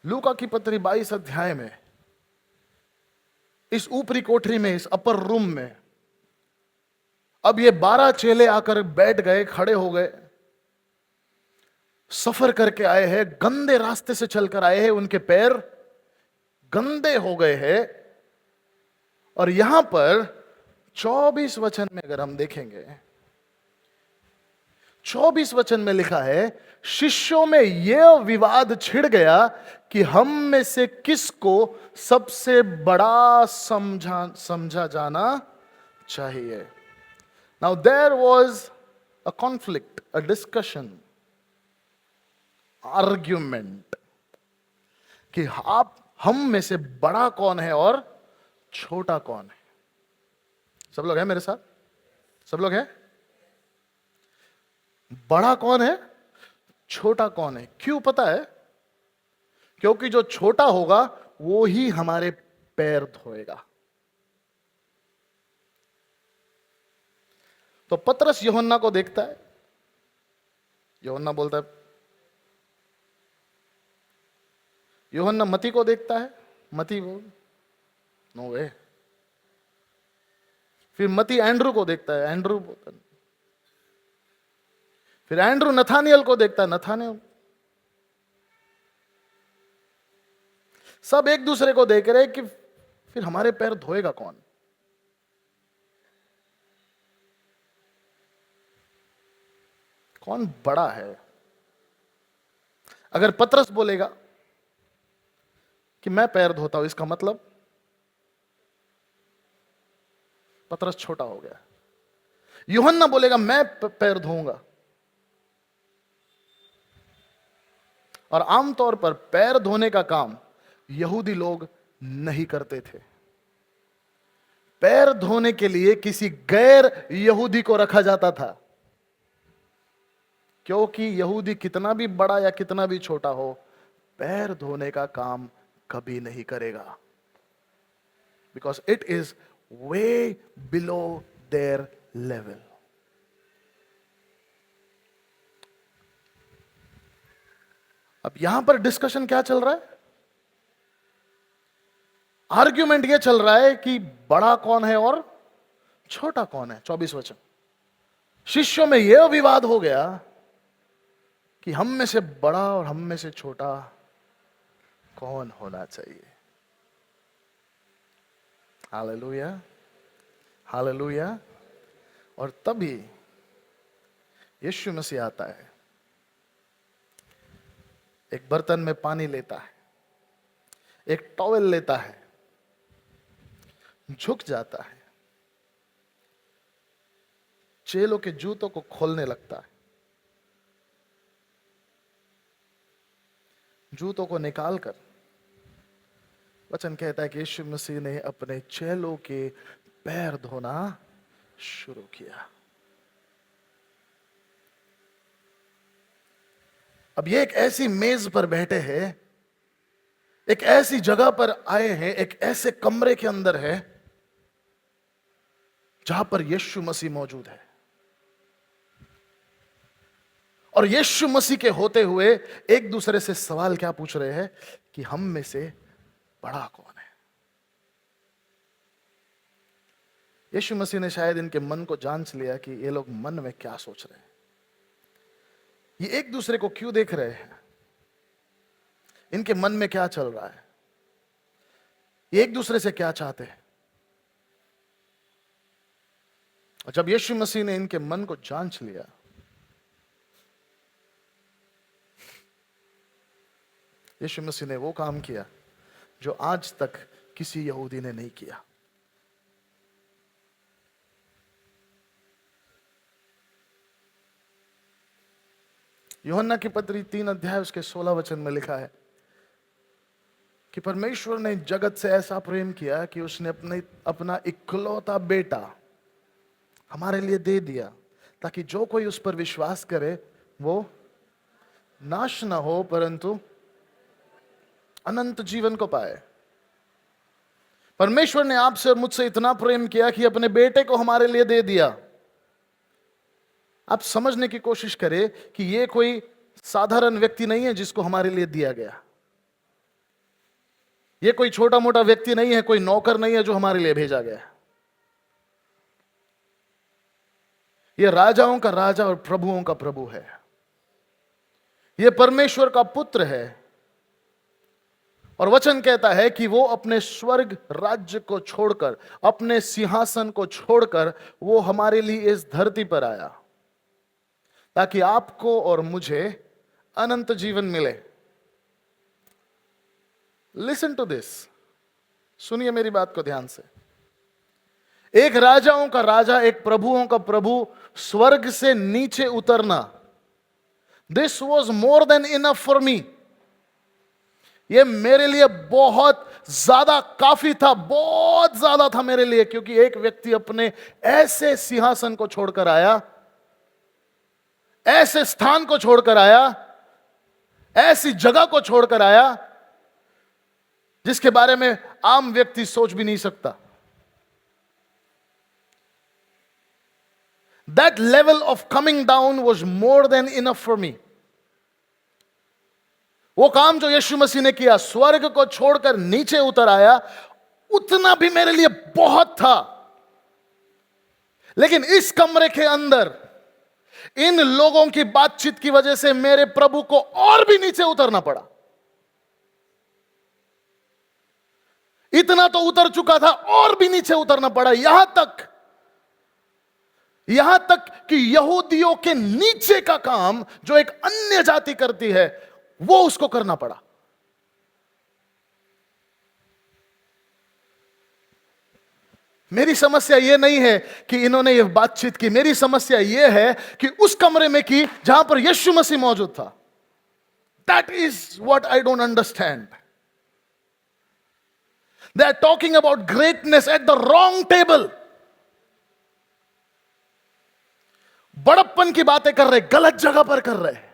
लूका की पत्री 22 अध्याय में, इस ऊपरी कोठरी में, इस अपर रूम में, अब ये 12 चेले आकर बैठ गए, खड़े हो गए। सफर करके आए हैं, गंदे रास्ते से चलकर आए हैं, उनके पैर गंदे हो गए हैं। और यहां पर 24 वचन में अगर हम देखेंगे, 24 वचन में लिखा है, शिष्यों में यह विवाद छिड़ गया कि हम में से किसको सबसे बड़ा समझा जाना चाहिए। Now there was a conflict, a discussion, argument कि आप हम में से बड़ा कौन है और छोटा कौन है। सब लोग हैं मेरे साथ? सब लोग हैं? बड़ा कौन है, छोटा कौन है? क्यों पता है? क्योंकि जो छोटा होगा वो ही हमारे पैर धोएगा। तो पतरस यूहन्ना को देखता है, यूहन्ना बोलता है, यूहन्ना मती को देखता है, मती बोल नो वे। फिर मती एंड्रू को देखता है, एंड्रू बोलता है। फिर एंड्रू नथानियल को देखता है, नथानियल। सब एक दूसरे को देख रहे कि फिर हमारे पैर धोएगा कौन? कौन बड़ा है? अगर पतरस बोलेगा कि मैं पैर धोता हूं, इसका मतलब पतरस छोटा हो गया। यूहन्ना बोलेगा मैं पैर धोऊंगा। और आमतौर पर पैर धोने का काम यहूदी लोग नहीं करते थे। पैर धोने के लिए किसी गैर यहूदी को रखा जाता था, क्योंकि यहूदी कितना भी बड़ा या कितना भी छोटा हो, पैर धोने का काम कभी नहीं करेगा, because it is way below their level. अब यहां पर डिस्कशन क्या चल रहा है? आर्ग्यूमेंट ये चल रहा है कि बड़ा कौन है और छोटा कौन है। 24 वचन, शिष्यों में यह विवाद हो गया कि हम में से बड़ा और हम में से छोटा कौन होना चाहिए। Hallelujah, hallelujah. और तभी यीशु मसीह आता है, एक बर्तन में पानी लेता है, एक टॉवेल लेता है, झुक जाता है, चेलों के जूतों को खोलने लगता है, जूतों को निकालकर वचन कहता है कि यीशु मसीह ने अपने चेलों के पैर धोना शुरू किया। अब ये एक ऐसी मेज पर बैठे हैं, एक ऐसी जगह पर आए हैं, एक ऐसे कमरे के अंदर है जहां पर यीशु मसीह मौजूद है। और यीशु मसीह के होते हुए एक दूसरे से सवाल क्या पूछ रहे हैं कि हम में से बड़ा कौन है। यीशु मसीह ने शायद इनके मन को जांच लिया कि ये लोग मन में क्या सोच रहे हैं, ये एक दूसरे को क्यों देख रहे हैं, इनके मन में क्या चल रहा है, ये एक दूसरे से क्या चाहते हैं। और जब यीशु मसीह ने इनके मन को जांच लिया, यीशु मसीह ने वो काम किया जो आज तक किसी यहूदी ने नहीं किया। यूहन्ना की पत्री 3 अध्याय उसके 16 वचन में लिखा है कि परमेश्वर ने जगत से ऐसा प्रेम किया कि उसने अपना इकलौता बेटा हमारे लिए दे दिया, ताकि जो कोई उस पर विश्वास करे वो नाश ना हो परंतु अनंत जीवन को पाए। परमेश्वर ने आपसे और मुझसे इतना प्रेम किया कि अपने बेटे को हमारे लिए दे दिया। आप समझने की कोशिश करें कि यह कोई साधारण व्यक्ति नहीं है जिसको हमारे लिए दिया गया। यह कोई छोटा मोटा व्यक्ति नहीं है, कोई नौकर नहीं है जो हमारे लिए भेजा गया। यह राजाओं का राजा और प्रभुओं का प्रभु है। यह परमेश्वर का पुत्र है। और वचन कहता है कि वो अपने स्वर्ग राज्य को छोड़कर, अपने सिंहासन को छोड़कर वो हमारे लिए इस धरती पर आया, ताकि आपको और मुझे अनंत जीवन मिले। लिसन टू दिस, सुनिए मेरी बात को ध्यान से। एक राजाओं का राजा, एक प्रभुओं का प्रभु स्वर्ग से नीचे उतरना, this was more than enough for me. यह मेरे लिए बहुत ज्यादा काफी था, बहुत ज्यादा था मेरे लिए, क्योंकि एक व्यक्ति अपने ऐसे सिंहासन को छोड़कर आया, ऐसे स्थान को छोड़कर आया, ऐसी जगह को छोड़कर आया जिसके बारे में आम व्यक्ति सोच भी नहीं सकता। That level of coming down was more than enough for me. वो काम जो यीशु मसीह ने किया, स्वर्ग को छोड़कर नीचे उतर आया, उतना भी मेरे लिए बहुत था। लेकिन इस कमरे के अंदर इन लोगों की बातचीत की वजह से मेरे प्रभु को और भी नीचे उतरना पड़ा। इतना तो उतर चुका था, और भी नीचे उतरना पड़ा, यहां तक कि यहूदियों के नीचे का काम जो एक अन्य जाति करती है वो उसको करना पड़ा। मेरी समस्या ये नहीं है कि इन्होंने ये बातचीत की, मेरी समस्या ये है कि उस कमरे में की जहां पर यीशु मसीह मौजूद था। That is what I don't understand. They are talking about greatness at the wrong table. बड़प्पन की बातें कर रहे, गलत जगह पर कर रहे।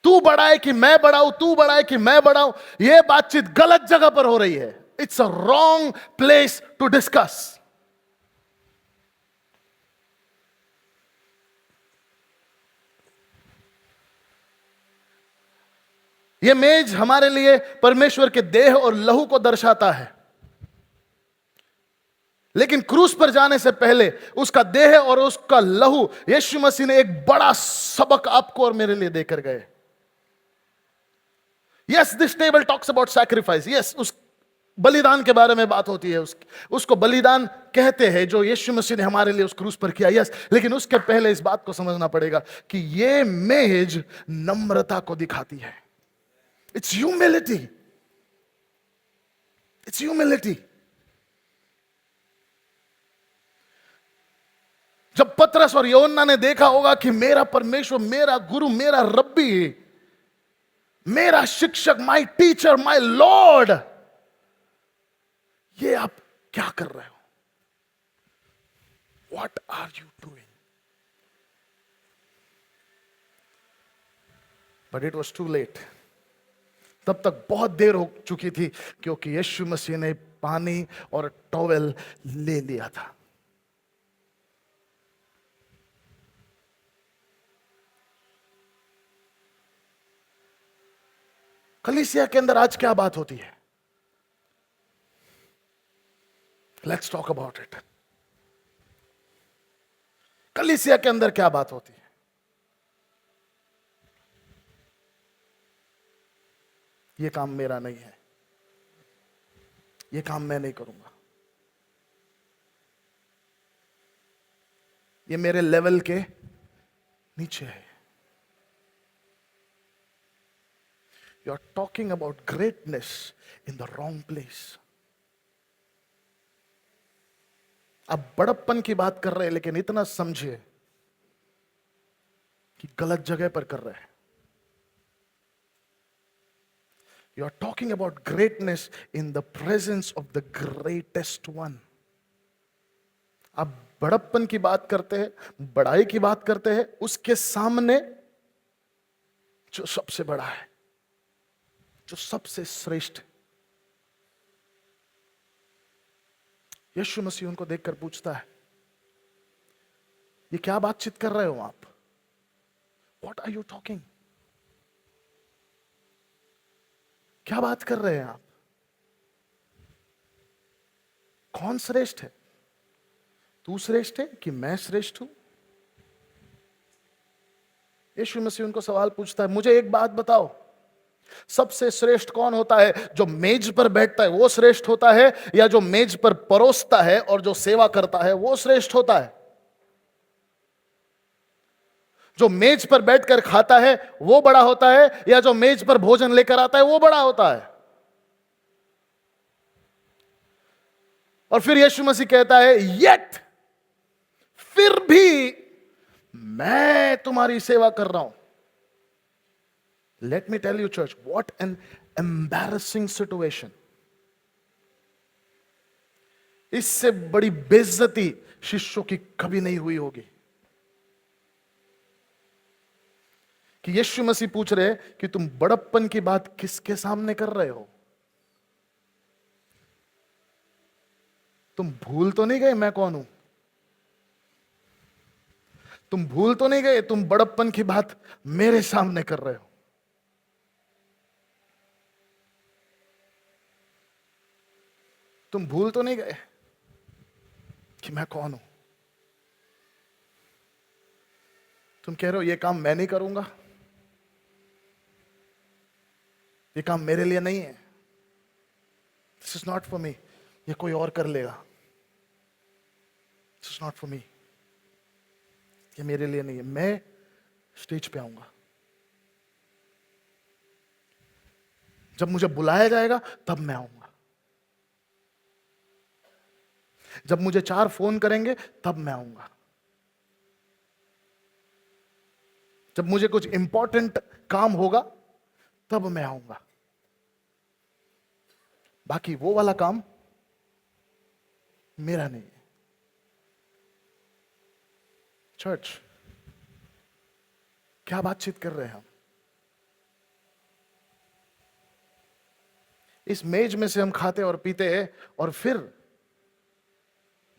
तू बड़ा है कि मैं बड़ा हूं, तू बड़ा है कि मैं बड़ा हूं, यह बातचीत गलत जगह पर हो रही है। It's a wrong place to discuss. यह मेज हमारे लिए परमेश्वर के देह और लहू को दर्शाता है, लेकिन क्रूस पर जाने से पहले उसका देह और उसका लहू यीशु मसीह ने एक बड़ा सबक आपको और मेरे लिए देकर गए। Yes, this table talks about sacrifice. Yes, उस बलिदान के बारे में बात होती है, उसको बलिदान कहते हैं जो यीशु मसीह ने हमारे लिए उस क्रूस पर किया। यस, लेकिन उसके पहले इस बात को समझना पड़ेगा कि यह मेज नम्रता को दिखाती है। It's humility, it's humility. जब पतरस और यूहन्ना ने देखा होगा कि मेरा परमेश्वर, मेरा गुरु, मेरा रब्बी, मेरा शिक्षक, माय टीचर, माय लॉर्ड, ये आप क्या कर रहे हो? What are you doing? But it was too late. तब तक बहुत देर हो चुकी थी, क्योंकि यीशु मसीह ने पानी और टॉवेल ले लिया था। कलीसिया के अंदर आज क्या बात होती है? Let's talk about it. कलीसिया के अंदर क्या बात होती है? यह काम मेरा नहीं है, यह काम मैं नहीं करूंगा, यह मेरे लेवल के नीचे है। You are talking about greatness in the wrong place. आप बड़प्पन की बात कर रहे हैं, लेकिन इतना समझिए कि गलत जगह पर कर रहे हैं। You are talking about greatness in the presence of the greatest one. आप बड़प्पन की बात करते हैं, बड़ाई की बात करते हैं, उसके सामने जो सबसे बड़ा है, जो सबसे श्रेष्ठ। यीशु मसीह उनको देखकर पूछता है, ये क्या बातचीत कर रहे हो आप? What are you talking? क्या बात कर रहे हैं आप? कौन श्रेष्ठ है? तू श्रेष्ठ है कि मैं श्रेष्ठ हूं? यीशु मसीह उनको सवाल पूछता है, मुझे एक बात बताओ, सबसे श्रेष्ठ कौन होता है? जो मेज पर बैठता है वो श्रेष्ठ होता है, या जो मेज पर परोसता है और जो सेवा करता है वो श्रेष्ठ होता है? जो मेज पर बैठकर खाता है वो बड़ा होता है, या जो मेज पर भोजन लेकर आता है वो बड़ा होता है? और फिर यीशु मसीह कहता है, येट, फिर भी मैं तुम्हारी सेवा कर रहा हूं। Let me tell you, church, what an embarrassing situation. इससे बड़ी बेइज्जती शिष्यों की कभी नहीं हुई होगी कि यीशु मसीह पूछ रहे कि तुम बड़प्पन की बात किसके सामने कर रहे हो? तुम भूल तो नहीं गए मैं कौन हूं? तुम भूल तो नहीं गए तुम बड़प्पन की बात मेरे सामने कर रहे हो? तुम भूल तो नहीं गए कि मैं कौन हूं? तुम कह रहे हो ये काम मैं नहीं करूंगा, ये काम मेरे लिए नहीं है, this is not for me, ये कोई और कर लेगा, this is not for me, ये मेरे लिए नहीं है, मैं स्टेज पे आऊंगा, जब मुझे बुलाया जाएगा तब मैं आऊंगा। जब मुझे 4 फोन करेंगे तब मैं आऊंगा, जब मुझे कुछ इंपॉर्टेंट काम होगा तब मैं आऊंगा, बाकी वो वाला काम मेरा नहीं है। चर्च, क्या बातचीत कर रहे हैं हम? इस मेज में से हम खाते और पीते हैं और फिर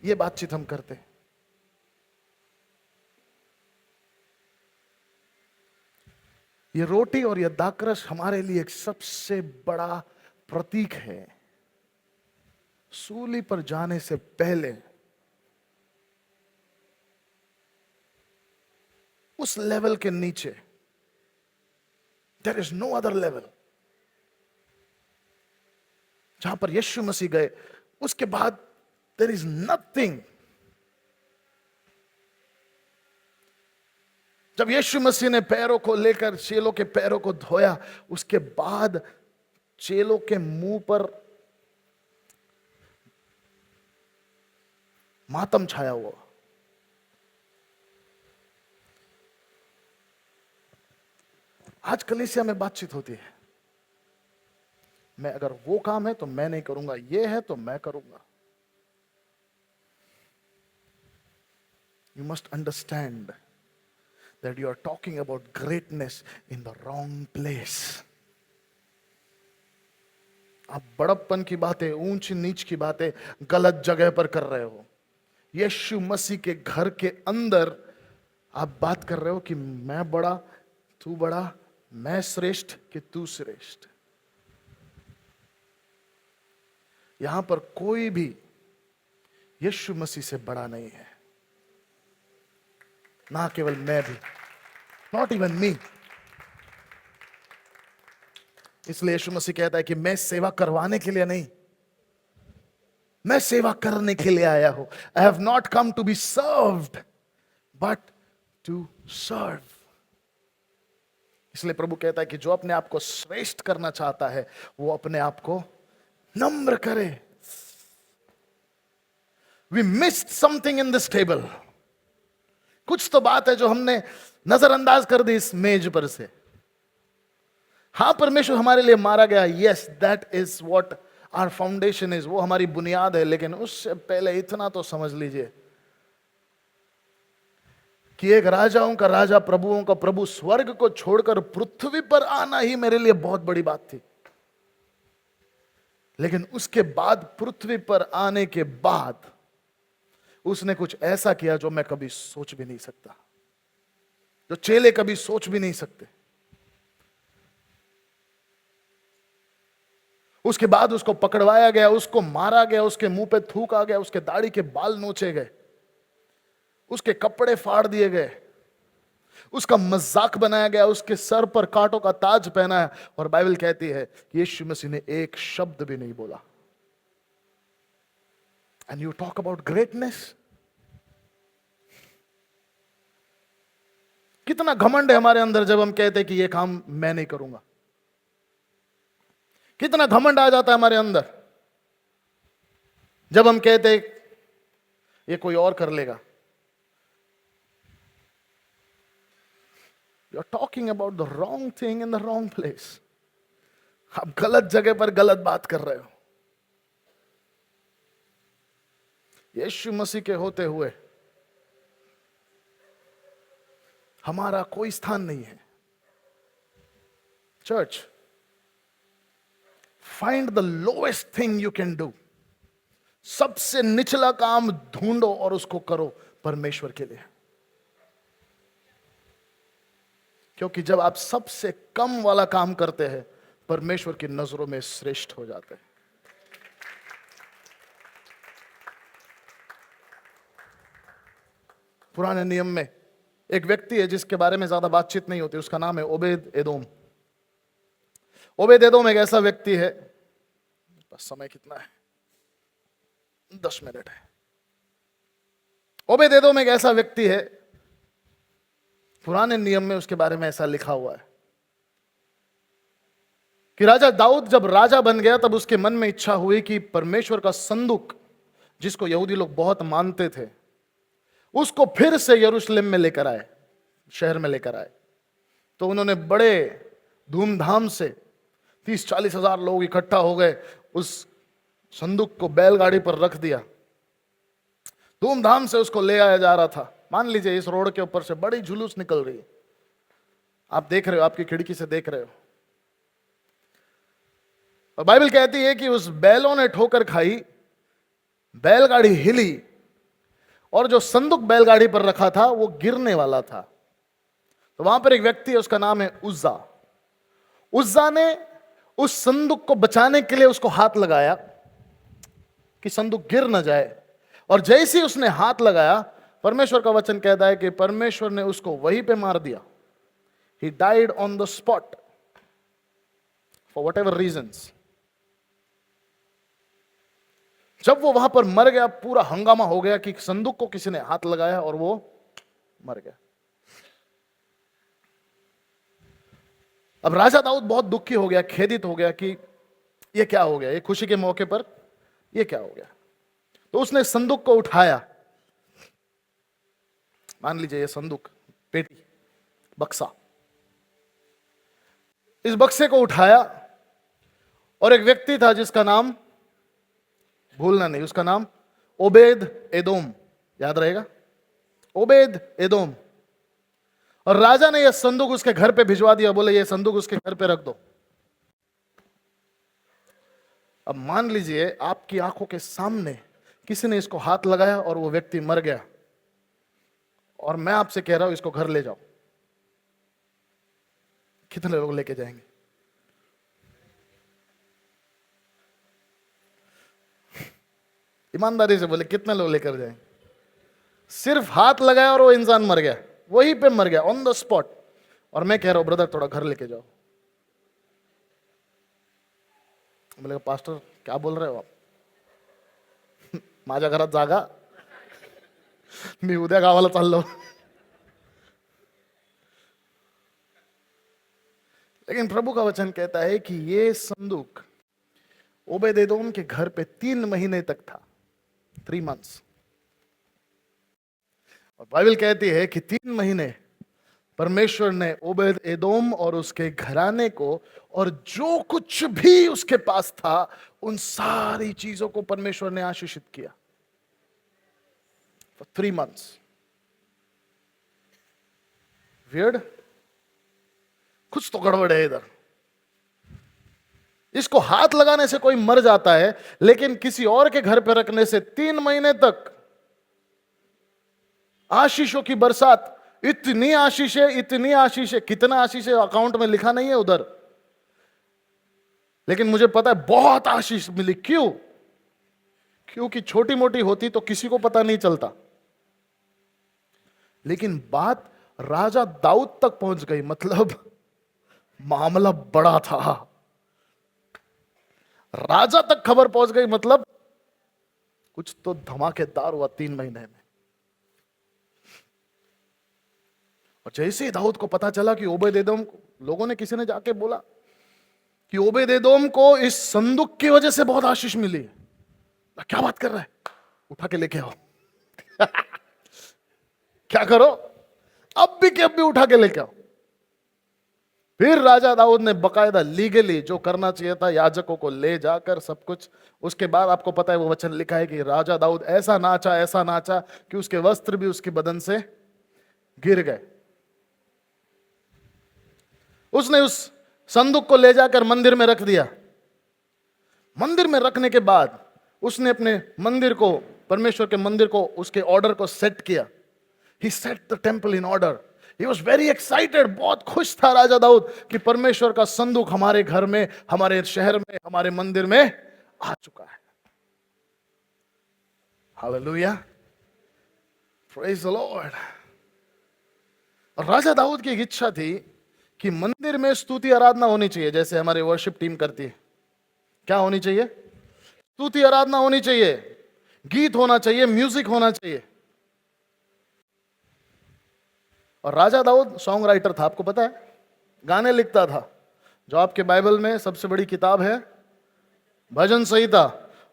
ये बातचीत हम करते हैं। ये रोटी और ये दाखरस हमारे लिए एक सबसे बड़ा प्रतीक है। सूली पर जाने से पहले उस लेवल के नीचे there is no other level. जहां पर यीशु मसीह गए उसके बाद देयर इज नथिंग। जब यीशु मसीह ने पैरों को लेकर चेलों के पैरों को धोया, उसके बाद चेलों के मुंह पर मातम छाया हुआ। आज कलीसिया में बातचीत होती है, मैं अगर वो काम है तो मैं नहीं करूंगा, ये है तो मैं करूंगा। You must understand that you are talking about greatness in the wrong place. आप बड़प्पन की बातें, ऊंच नीच की बातें गलत जगह पर कर रहे हो। यीशु मसीह के घर के अंदर आप बात कर रहे हो कि मैं बड़ा, तू बड़ा, मैं श्रेष्ठ कि तू श्रेष्ठ। यहां पर कोई भी यीशु मसीह से बड़ा नहीं है, ना केवल मैं भी, नॉट इवन मी। इसलिए यीशु मसीह कहता है कि मैं सेवा करवाने के लिए नहीं, मैं सेवा करने के लिए आया हूं। I have not come to be served but to serve. इसलिए प्रभु कहता है कि जो अपने आप को श्रेष्ठ करना चाहता है वो अपने आप को नम्र करे। We missed something in this table. कुछ तो बात है जो हमने नजरअंदाज कर दी इस मेज पर से। हां, परमेश्वर हमारे लिए मारा गया, yes that is what our foundation is, वो हमारी बुनियाद है। लेकिन उससे पहले इतना तो समझ लीजिए कि एक राजाओं का राजा, प्रभुओं का प्रभु, स्वर्ग को छोड़कर पृथ्वी पर आना ही मेरे लिए बहुत बड़ी बात थी। लेकिन उसके बाद, पृथ्वी पर आने के बाद, उसने कुछ ऐसा किया जो मैं कभी सोच भी नहीं सकता, जो चेले कभी सोच भी नहीं सकते। उसके बाद उसको पकड़वाया गया, उसको मारा गया, उसके मुंह पे थूक आ गया, उसके दाढ़ी के बाल नोचे गए, उसके कपड़े फाड़ दिए गए, उसका मजाक बनाया गया, उसके सर पर कांटों का ताज पहनाया। और बाइबल कहती है कि यीशु मसीह ने एक शब्द भी नहीं बोला। And you talk about greatness. कितना घमंड है हमारे अंदर जब हम कहते हैं कि यह काम मैं नहीं करूंगा। कितना घमंड आ जाता है हमारे अंदर जब हम कहते हैं ये कोई और कर लेगा। You are talking about the wrong thing in the wrong place. आप गलत जगह पर गलत बात कर रहे हो। यीशु मसीह के होते हुए हमारा कोई स्थान नहीं है। Church, find the lowest thing you can do. सबसे निचला काम ढूंढो और उसको करो परमेश्वर के लिए। क्योंकि जब आप सबसे कम वाला काम करते हैं, परमेश्वर की नजरों में श्रेष्ठ हो जाते हैं। पुराने नियम में एक व्यक्ति है जिसके बारे में ज्यादा बातचीत नहीं होती, उसका नाम है ओबेद एदोम। ओबेद एदोम एक ऐसा व्यक्ति है, बस समय कितना है, 10 मिनट है। ओबेद एदोम एक ऐसा व्यक्ति है, पुराने नियम में उसके बारे में ऐसा लिखा हुआ है कि राजा दाऊद जब राजा बन गया तब उसके मन में इच्छा हुई कि परमेश्वर का संदूक जिसको यहूदी लोग बहुत मानते थे, उसको फिर से यरूशलेम में लेकर आए, शहर में लेकर आए। तो उन्होंने बड़े धूमधाम से 30-40 हजार लोग इकट्ठा हो गए, उस संदूक को बैलगाड़ी पर रख दिया, धूमधाम से उसको ले आया जा रहा था। मान लीजिए इस रोड के ऊपर से बड़ी जुलूस निकल रही है, आप देख रहे हो, आपकी खिड़की से देख रहे हो, और बाइबल कहती है कि उस बैलों ने ठोकर खाई, बैलगाड़ी हिली, और जो संदूक बैलगाड़ी पर रखा था वो गिरने वाला था। तो वहां पर एक व्यक्ति है, उसका नाम है उज्जा। उज्जा ने उस संदूक को बचाने के लिए उसको हाथ लगाया कि संदूक गिर न जाए, और जैसे ही उसने हाथ लगाया, परमेश्वर का वचन कहता है कि परमेश्वर ने उसको वहीं पे मार दिया। He died on the spot for whatever reasons. जब वो वहां पर मर गया, पूरा हंगामा हो गया कि संदूक को किसी ने हाथ लगाया और वो मर गया। अब राजा दाऊद बहुत दुखी हो गया, खेदित हो गया कि ये क्या हो गया, ये खुशी के मौके पर ये क्या हो गया। तो उसने संदूक को उठाया, मान लीजिए ये संदूक, पेटी, बक्सा, इस बक्से को उठाया, और एक व्यक्ति था जिसका नाम, भूलना नहीं, उसका नाम ओबेद एदोम, याद रहेगा, ओबेद एदोम। और राजा ने यह संदूक उसके घर पे भिजवा दिया, बोले ये संदूक उसके घर पे रख दो। अब मान लीजिए आपकी आंखों के सामने किसी ने इसको हाथ लगाया और वो व्यक्ति मर गया, और मैं आपसे कह रहा हूं इसको घर ले जाओ, कितने लोग लेके जाएंगे? ईमानदारी से बोले कितने लोग लेकर जाएंगे? सिर्फ हाथ लगाया और वो इंसान मर गया, वहीं पे मर गया, ऑन द स्पॉट। और मैं कह रहा हूं ब्रदर थोड़ा घर लेके जाओ। बोले पास्टर क्या बोल रहे हो आप? माझ्या घरात जागा, मी उद्या गावाला चाललो। लेकिन प्रभु का वचन कहता है कि ये संदूक ओबेदेदोम के घर पे 3 महीने तक था, 3 months। और बाइबल कहती है कि 3 महीने परमेश्वर ने ओबेद एदोम और उसके घराने को, और जो कुछ भी उसके पास था, उन सारी चीजों को परमेश्वर ने आशीषित किया। For 3 months। Weird? कुछ तो गड़बड़ है इधर। इसको हाथ लगाने से कोई मर जाता है, लेकिन किसी और के घर पर रखने से 3 महीने तक आशीषों की बरसात, इतनी आशीष है, इतनी आशीष है, कितना आशीष है अकाउंट में लिखा नहीं है उधर, लेकिन मुझे पता है बहुत आशीष मिली। क्यों? क्योंकि छोटी मोटी होती तो किसी को पता नहीं चलता, लेकिन बात राजा दाऊद तक पहुंच गई, मतलब मामला बड़ा था, राजा तक खबर पहुंच गई, मतलब कुछ तो धमाकेदार हुआ 3 महीने में। और जैसे ही दाऊद को पता चला कि ओबेदेदोम, लोगों ने, किसी ने जाके बोला कि ओबेदेदोम को इस संदूक की वजह से बहुत आशीष मिली। क्या बात कर रहा है? उठा के लेके आओ। क्या करो? अब भी के अब भी उठा के लेके आओ। फिर राजा दाऊद ने बकायदा लीगली जो करना चाहिए था, याजकों को ले जाकर सब कुछ, उसके बाद आपको पता है वो वचन लिखा है कि राजा दाऊद ऐसा नाचा कि उसके वस्त्र भी उसके बदन से गिर गए। उसने उस संदूक को ले जाकर मंदिर में रख दिया। मंदिर में रखने के बाद उसने अपने मंदिर को, परमेश्वर के मंदिर को, उसके ऑर्डर को सेट किया। He set the temple in order. He was very excited. बहुत खुश था राजा दाऊद कि परमेश्वर का संदूक हमारे घर में, हमारे शहर में, हमारे मंदिर में आ चुका है। Hallelujah. Praise the Lord. और राजा दाऊद की एक इच्छा थी कि मंदिर में स्तुति आराधना होनी चाहिए, जैसे हमारे वर्शिप टीम करती है। क्या होनी चाहिए? स्तुति आराधना होनी चाहिए, गीत होना चाहिए, म्यूजिक होना चाहिए। और राजा दाऊद सॉन्ग राइटर था, आपको पता है, गाने लिखता था। जो आपके बाइबल में सबसे बड़ी किताब है भजन संहिता,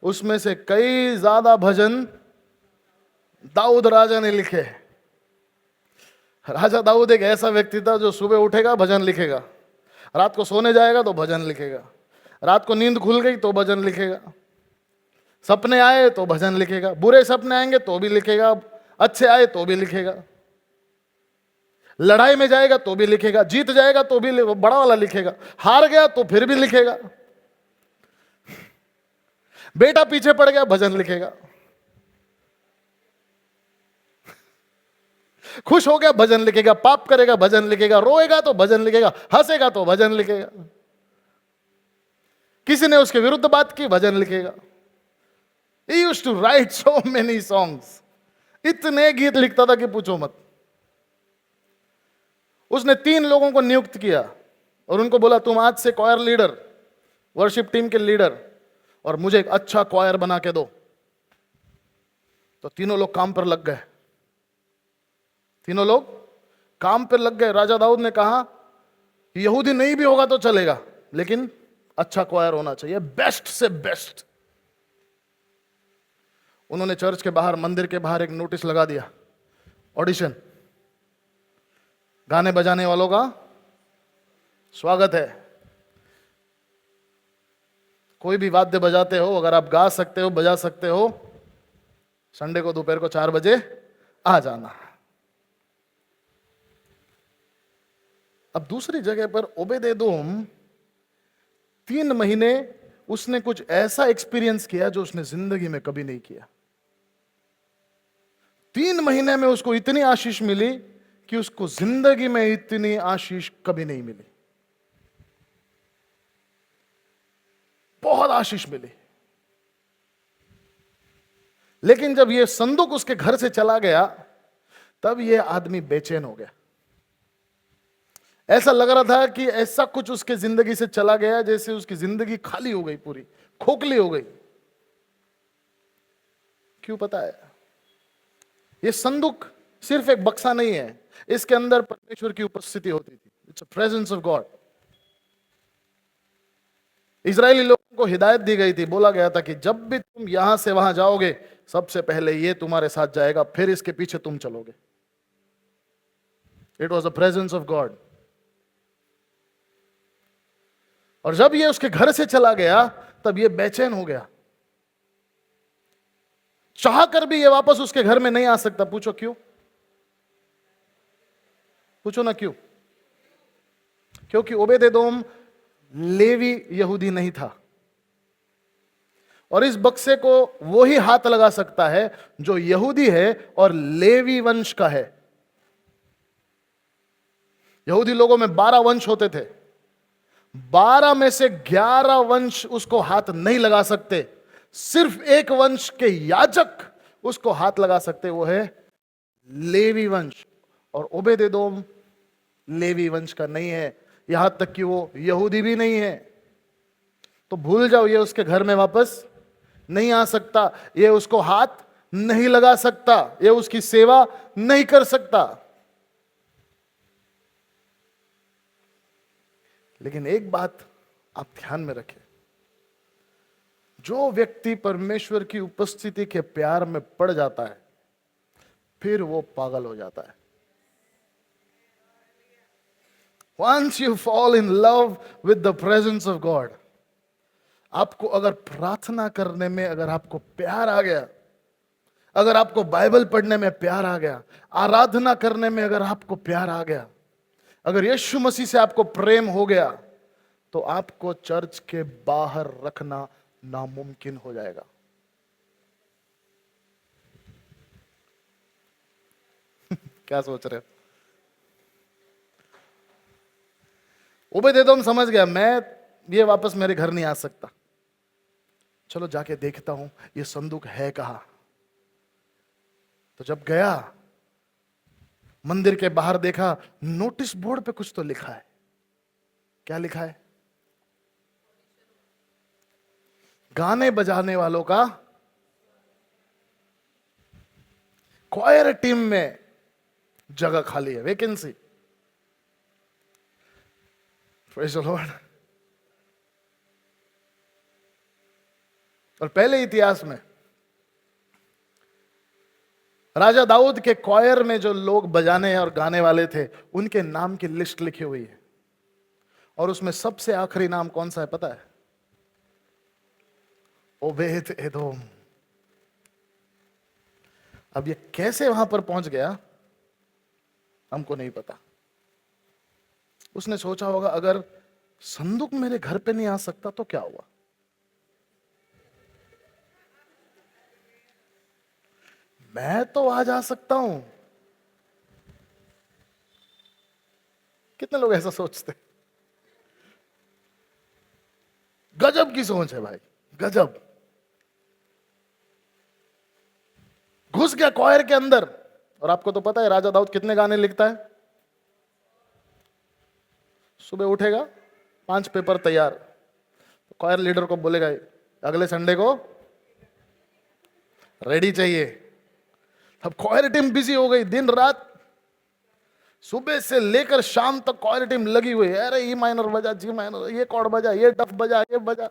उसमें से कई ज्यादा भजन दाऊद राजा ने लिखे। राजा दाऊद एक ऐसा व्यक्ति था जो सुबह उठेगा भजन लिखेगा, रात को सोने जाएगा तो भजन लिखेगा, रात को नींद खुल गई तो भजन लिखेगा, सपने आए तो भजन लिखेगा, बुरे सपने आएंगे तो भी लिखेगा, अच्छे आए तो भी लिखेगा, लड़ाई में जाएगा तो भी लिखेगा, जीत जाएगा तो भी बड़ा वाला लिखेगा, हार गया तो फिर भी लिखेगा, बेटा पीछे पड़ गया भजन लिखेगा, खुश हो गया भजन लिखेगा, पाप करेगा भजन लिखेगा, रोएगा तो भजन लिखेगा, हंसेगा तो भजन लिखेगा, किसी ने उसके विरुद्ध बात की भजन लिखेगा। He used to write so many songs. इतने गीत लिखता था कि पूछो मत। उसने 3 लोगों को नियुक्त किया और उनको बोला तुम आज से क्वायर लीडर, वर्शिप टीम के लीडर, और मुझे एक अच्छा क्वायर बना के दो। तो तीनों लोग काम पर लग गए, तीनों लोग काम पर लग गए। राजा दाऊद ने कहा यहूदी नहीं भी होगा तो चलेगा, लेकिन अच्छा क्वायर होना चाहिए, बेस्ट से बेस्ट। उन्होंने चर्च के बाहर, मंदिर के बाहर एक नोटिस लगा दिया, ऑडिशन, गाने बजाने वालों का स्वागत है। कोई भी वाद्य बजाते हो, अगर आप गा सकते हो, बजा सकते हो, संडे को दोपहर को 4 बजे आ जाना। अब दूसरी जगह पर ओबेदेदोम 3 महीने उसने कुछ ऐसा एक्सपीरियंस किया जो उसने जिंदगी में कभी नहीं किया। 3 महीने में उसको इतनी आशीष मिली कि उसको जिंदगी में इतनी आशीष कभी नहीं मिली। बहुत आशीष मिली। लेकिन जब यह संदूक उसके घर से चला गया, तब यह आदमी बेचैन हो गया। ऐसा लग रहा था कि ऐसा कुछ उसके जिंदगी से चला गया जैसे उसकी जिंदगी खाली हो गई, पूरी खोखली हो गई। क्यों पता है? यह संदूक सिर्फ एक बक्सा नहीं है, इसके अंदर परमेश्वर की उपस्थिति होती थी। It's a presence of God. Israeli लोगों को हिदायत दी गई थी, बोला गया था कि जब भी तुम यहां से वहां जाओगे, सबसे पहले ये तुम्हारे साथ जाएगा, फिर इसके पीछे तुम चलोगे। It was a presence of God. और जब ये उसके घर से चला गया, तब ये बेचैन हो गया। चाह कर भी ये वापस उसके घर में नहीं आ सकता। पूछो क्यों? पूछो ना क्यों? क्योंकि ओबेदेदोम लेवी यहूदी नहीं था, और इस बक्से को वो ही हाथ लगा सकता है जो यहूदी है और लेवी वंश का है। यहूदी लोगों में 12 वंश होते थे, 12 में से 11 वंश उसको हाथ नहीं लगा सकते। सिर्फ एक वंश के याजक उसको हाथ लगा सकते, वो है लेवी वंश। और ओबेदेदोम लेवी वंश का नहीं है, यहां तक कि वो यहूदी भी नहीं है। तो भूल जाओ, ये उसके घर में वापस नहीं आ सकता, ये उसको हाथ नहीं लगा सकता, ये उसकी सेवा नहीं कर सकता। लेकिन एक बात आप ध्यान में रखें, जो व्यक्ति परमेश्वर की उपस्थिति के प्यार में पड़ जाता है, फिर वो पागल हो जाता है। Once you fall in love with the presence of God, आपको अगर प्रार्थना करने में अगर आपको प्यार आ गया, अगर आपको बाइबल पढ़ने में प्यार आ गया, आराधना करने में अगर आपको प्यार आ गया, अगर यीशु मसीह से आपको प्रेम हो गया, तो आपको चर्च के बाहर रखना नामुमकिन हो जाएगा। क्या सोच रहे हो? ओबेदेदोम समझ गया, मैं ये वापस मेरे घर नहीं आ सकता, चलो जाके देखता हूं ये संदूक है कहां। तो जब गया, मंदिर के बाहर देखा, नोटिस बोर्ड पे कुछ तो लिखा है। क्या लिखा है? गाने बजाने वालों का क्वायर टीम में जगह खाली है, वैकेंसी। Praise the Lord. और पहले इतिहास में राजा दाऊद के क्वायर में जो लोग बजाने और गाने वाले थे, उनके नाम की लिस्ट लिखी हुई है, और उसमें सबसे आखिरी नाम कौन सा है पता है? ओबेद एदोम। अब ये कैसे वहां पर पहुंच गया हमको नहीं पता। उसने सोचा होगा अगर संदूक मेरे घर पे नहीं आ सकता तो क्या हुआ? मैं तो आज आ सकता हूं। कितने लोग ऐसा सोचते? गजब की सोच है भाई, गजब। घुस गया क्वायर के अंदर। और आपको तो पता है राजा दाऊद कितने गाने लिखता है? सुबह उठेगा, 5 पेपर तैयार, तो क्वायर लीडर को बोलेगा अगले संडे को रेडी चाहिए। अब क्वायर टीम बिजी हो गई, दिन रात सुबह से लेकर शाम तक क्वायर टीम लगी हुई है। अरे ई माइनर बजा, जी माइनर, ये कॉर्ड बजा, ये डफ बजा, ये बजा,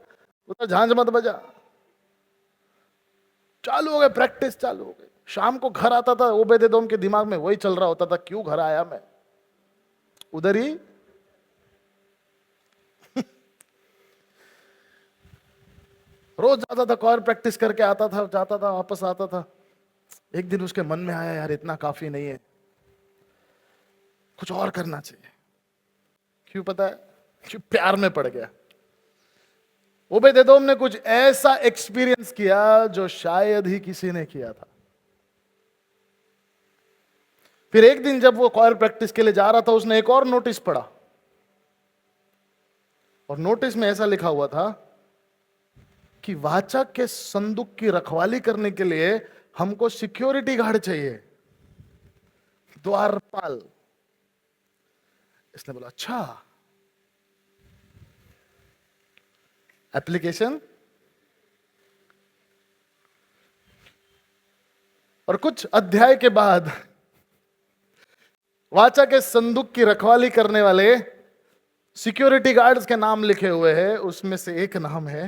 उधर झांझ मत बजा। चालू हो गए, प्रैक्टिस चालू हो गई। शाम को घर आता था, ओबेदेदोम के दिमाग में वही चल रहा होता था, क्यों घर आया मैं? उधर ही रोज जाता था, क्वायर प्रैक्टिस करके आता था, जाता था, वापस आता था। एक दिन उसके मन में आया यार इतना काफी नहीं है, कुछ और करना चाहिए। क्यों पता है? क्यों? प्यार में पड़ गया। ओबेदेदोम ने कुछ ऐसा एक्सपीरियंस किया जो शायद ही किसी ने किया था। फिर एक दिन जब वो क्वायर प्रैक्टिस के लिए जा रहा था, उसने एक और नोटिस पढ़ा, और नोटिस में ऐसा लिखा हुआ था कि वाचा के संदूक की रखवाली करने के लिए हमको सिक्योरिटी गार्ड चाहिए, द्वारपाल। इसने बोला अच्छा, एप्लीकेशन। और कुछ अध्याय के बाद वाचा के संदूक की रखवाली करने वाले सिक्योरिटी गार्ड्स के नाम लिखे हुए हैं। उसमें से एक नाम है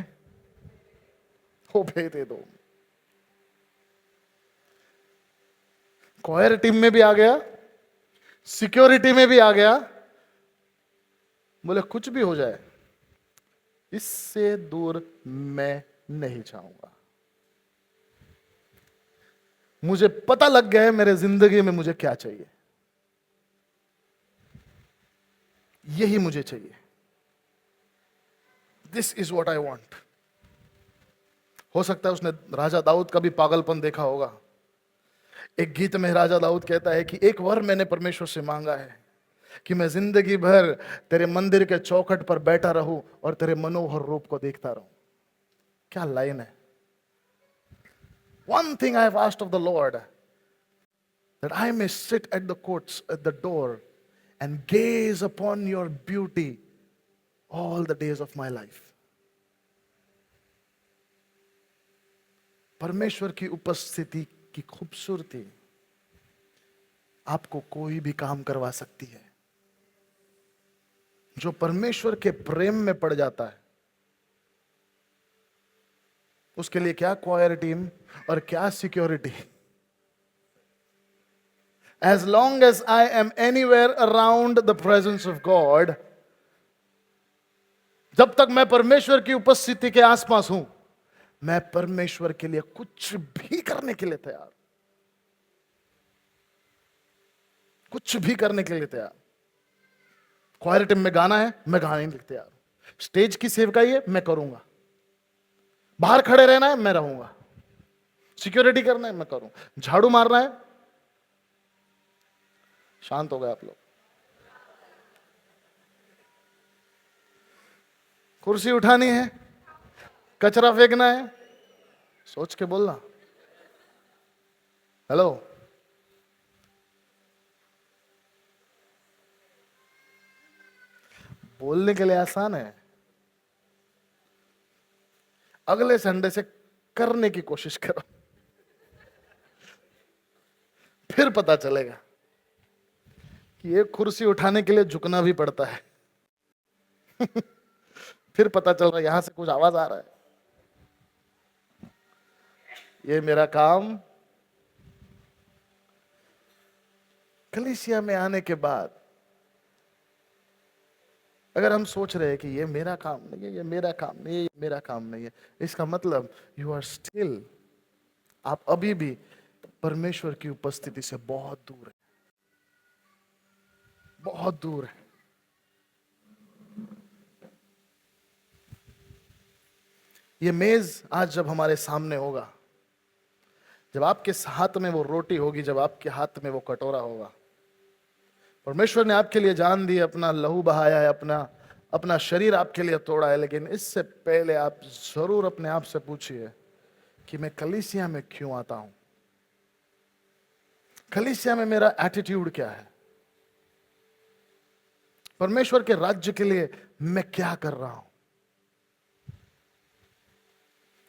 ओबेदेदोम। क्वायर टीम में भी आ गया, सिक्योरिटी में भी आ गया। बोले कुछ भी हो जाए, इससे दूर मैं नहीं जाऊंगा। मुझे पता लग गया है मेरे जिंदगी में मुझे क्या चाहिए, यही मुझे चाहिए। This is what I want. हो सकता है उसने राजा दाऊद का भी पागलपन देखा होगा। एक गीत में राजा दाऊद कहता है कि एक वर मैंने परमेश्वर से मांगा है कि मैं जिंदगी भर तेरे मंदिर के चौखट पर बैठा रहूं और तेरे मनोहर रूप को देखता रहूं। क्या लाइन है! One thing I have asked of the Lord, that I may sit at the courts, at the door, and gaze upon your beauty all the days of my life. परमेश्वर की उपस्थिति की खूबसूरती आपको कोई भी काम करवा सकती है। जो परमेश्वर के प्रेम में पड़ जाता है, उसके लिए क्या क्वायर टीम और क्या security. As long as I am anywhere around the presence of God, जब तक मैं परमेश्वर की उपस्थिति के आसपास हूं, मैं परमेश्वर के लिए कुछ भी करने के लिए तैयार, कुछ भी करने के लिए तैयार। क्वायर टीम में गाना है, मैं गाने के लिए तैयार। स्टेज की सेवकाई है, मैं करूंगा। बाहर खड़े रहना है, मैं रहूंगा। सिक्योरिटी करना है, मैं करूं। झाड़ू मारना है। शांत हो गए आप लोग। कुर्सी उठानी है, कचरा फेंकना है, सोच के बोलना। हेलो, बोलने के लिए आसान है, अगले संडे से करने की कोशिश करो, फिर पता चलेगा कि एक कुर्सी उठाने के लिए झुकना भी पड़ता है। फिर पता चल रहा है यहां से कुछ आवाज आ रहा है। ये मेरा काम कलीसिया में आने के बाद अगर हम सोच रहे हैं कि ये मेरा काम नहीं है, ये मेरा काम नहीं है, ये मेरा काम नहीं है, इसका मतलब यू आर स्टिल, आप अभी भी परमेश्वर की उपस्थिति से बहुत दूर है, बहुत दूर है। ये मेज आज जब हमारे सामने होगा, जब आपके हाथ में वो रोटी होगी, जब आपके हाथ में वो कटोरा होगा, परमेश्वर ने आपके लिए जान दी, अपना लहू बहाया है, अपना शरीर आपके लिए तोड़ा है। लेकिन इससे पहले आप जरूर अपने आप से पूछिए कि मैं कलीसिया में क्यों आता हूं? कलीसिया में मेरा एटीट्यूड क्या है? परमेश्वर के राज्य के लिए मैं क्या कर रहा हूं?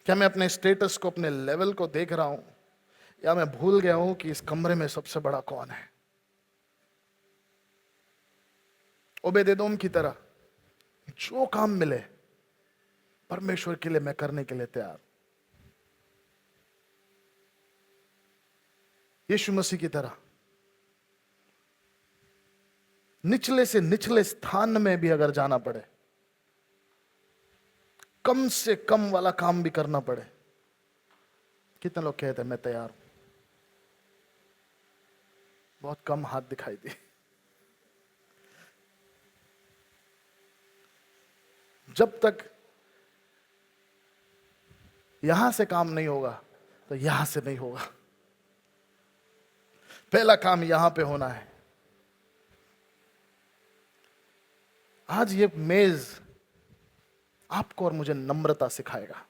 क्या मैं अपने स्टेटस को, अपने लेवल को देख रहा हूं, या मैं भूल गया हूं कि इस कमरे में सबसे बड़ा कौन है? ओबेदेदोम की तरह जो काम मिले परमेश्वर के लिए मैं करने के लिए तैयार। यीशु मसीह की तरह निचले से निचले स्थान में भी अगर जाना पड़े, कम से कम वाला काम भी करना पड़े, कितने लोग कहते हैं मैं तैयार हूं? बहुत कम हाथ दिखाई दी। जब तक यहां से काम नहीं होगा तो यहां से नहीं होगा। पहला काम यहां पे होना है। आज ये मेज आपको और मुझे नम्रता सिखाएगा।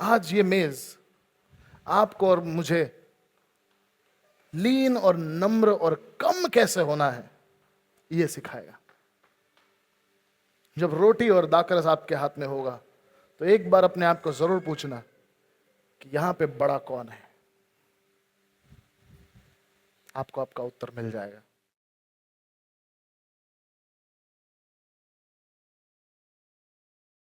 आज ये मेज आपको और मुझे लीन और नम्र और कम कैसे होना है ये सिखाएगा। जब रोटी और दाकरस आपके हाथ में होगा तो एक बार अपने आप को जरूर पूछना कि यहां पे बड़ा कौन है। आपको आपका उत्तर मिल जाएगा।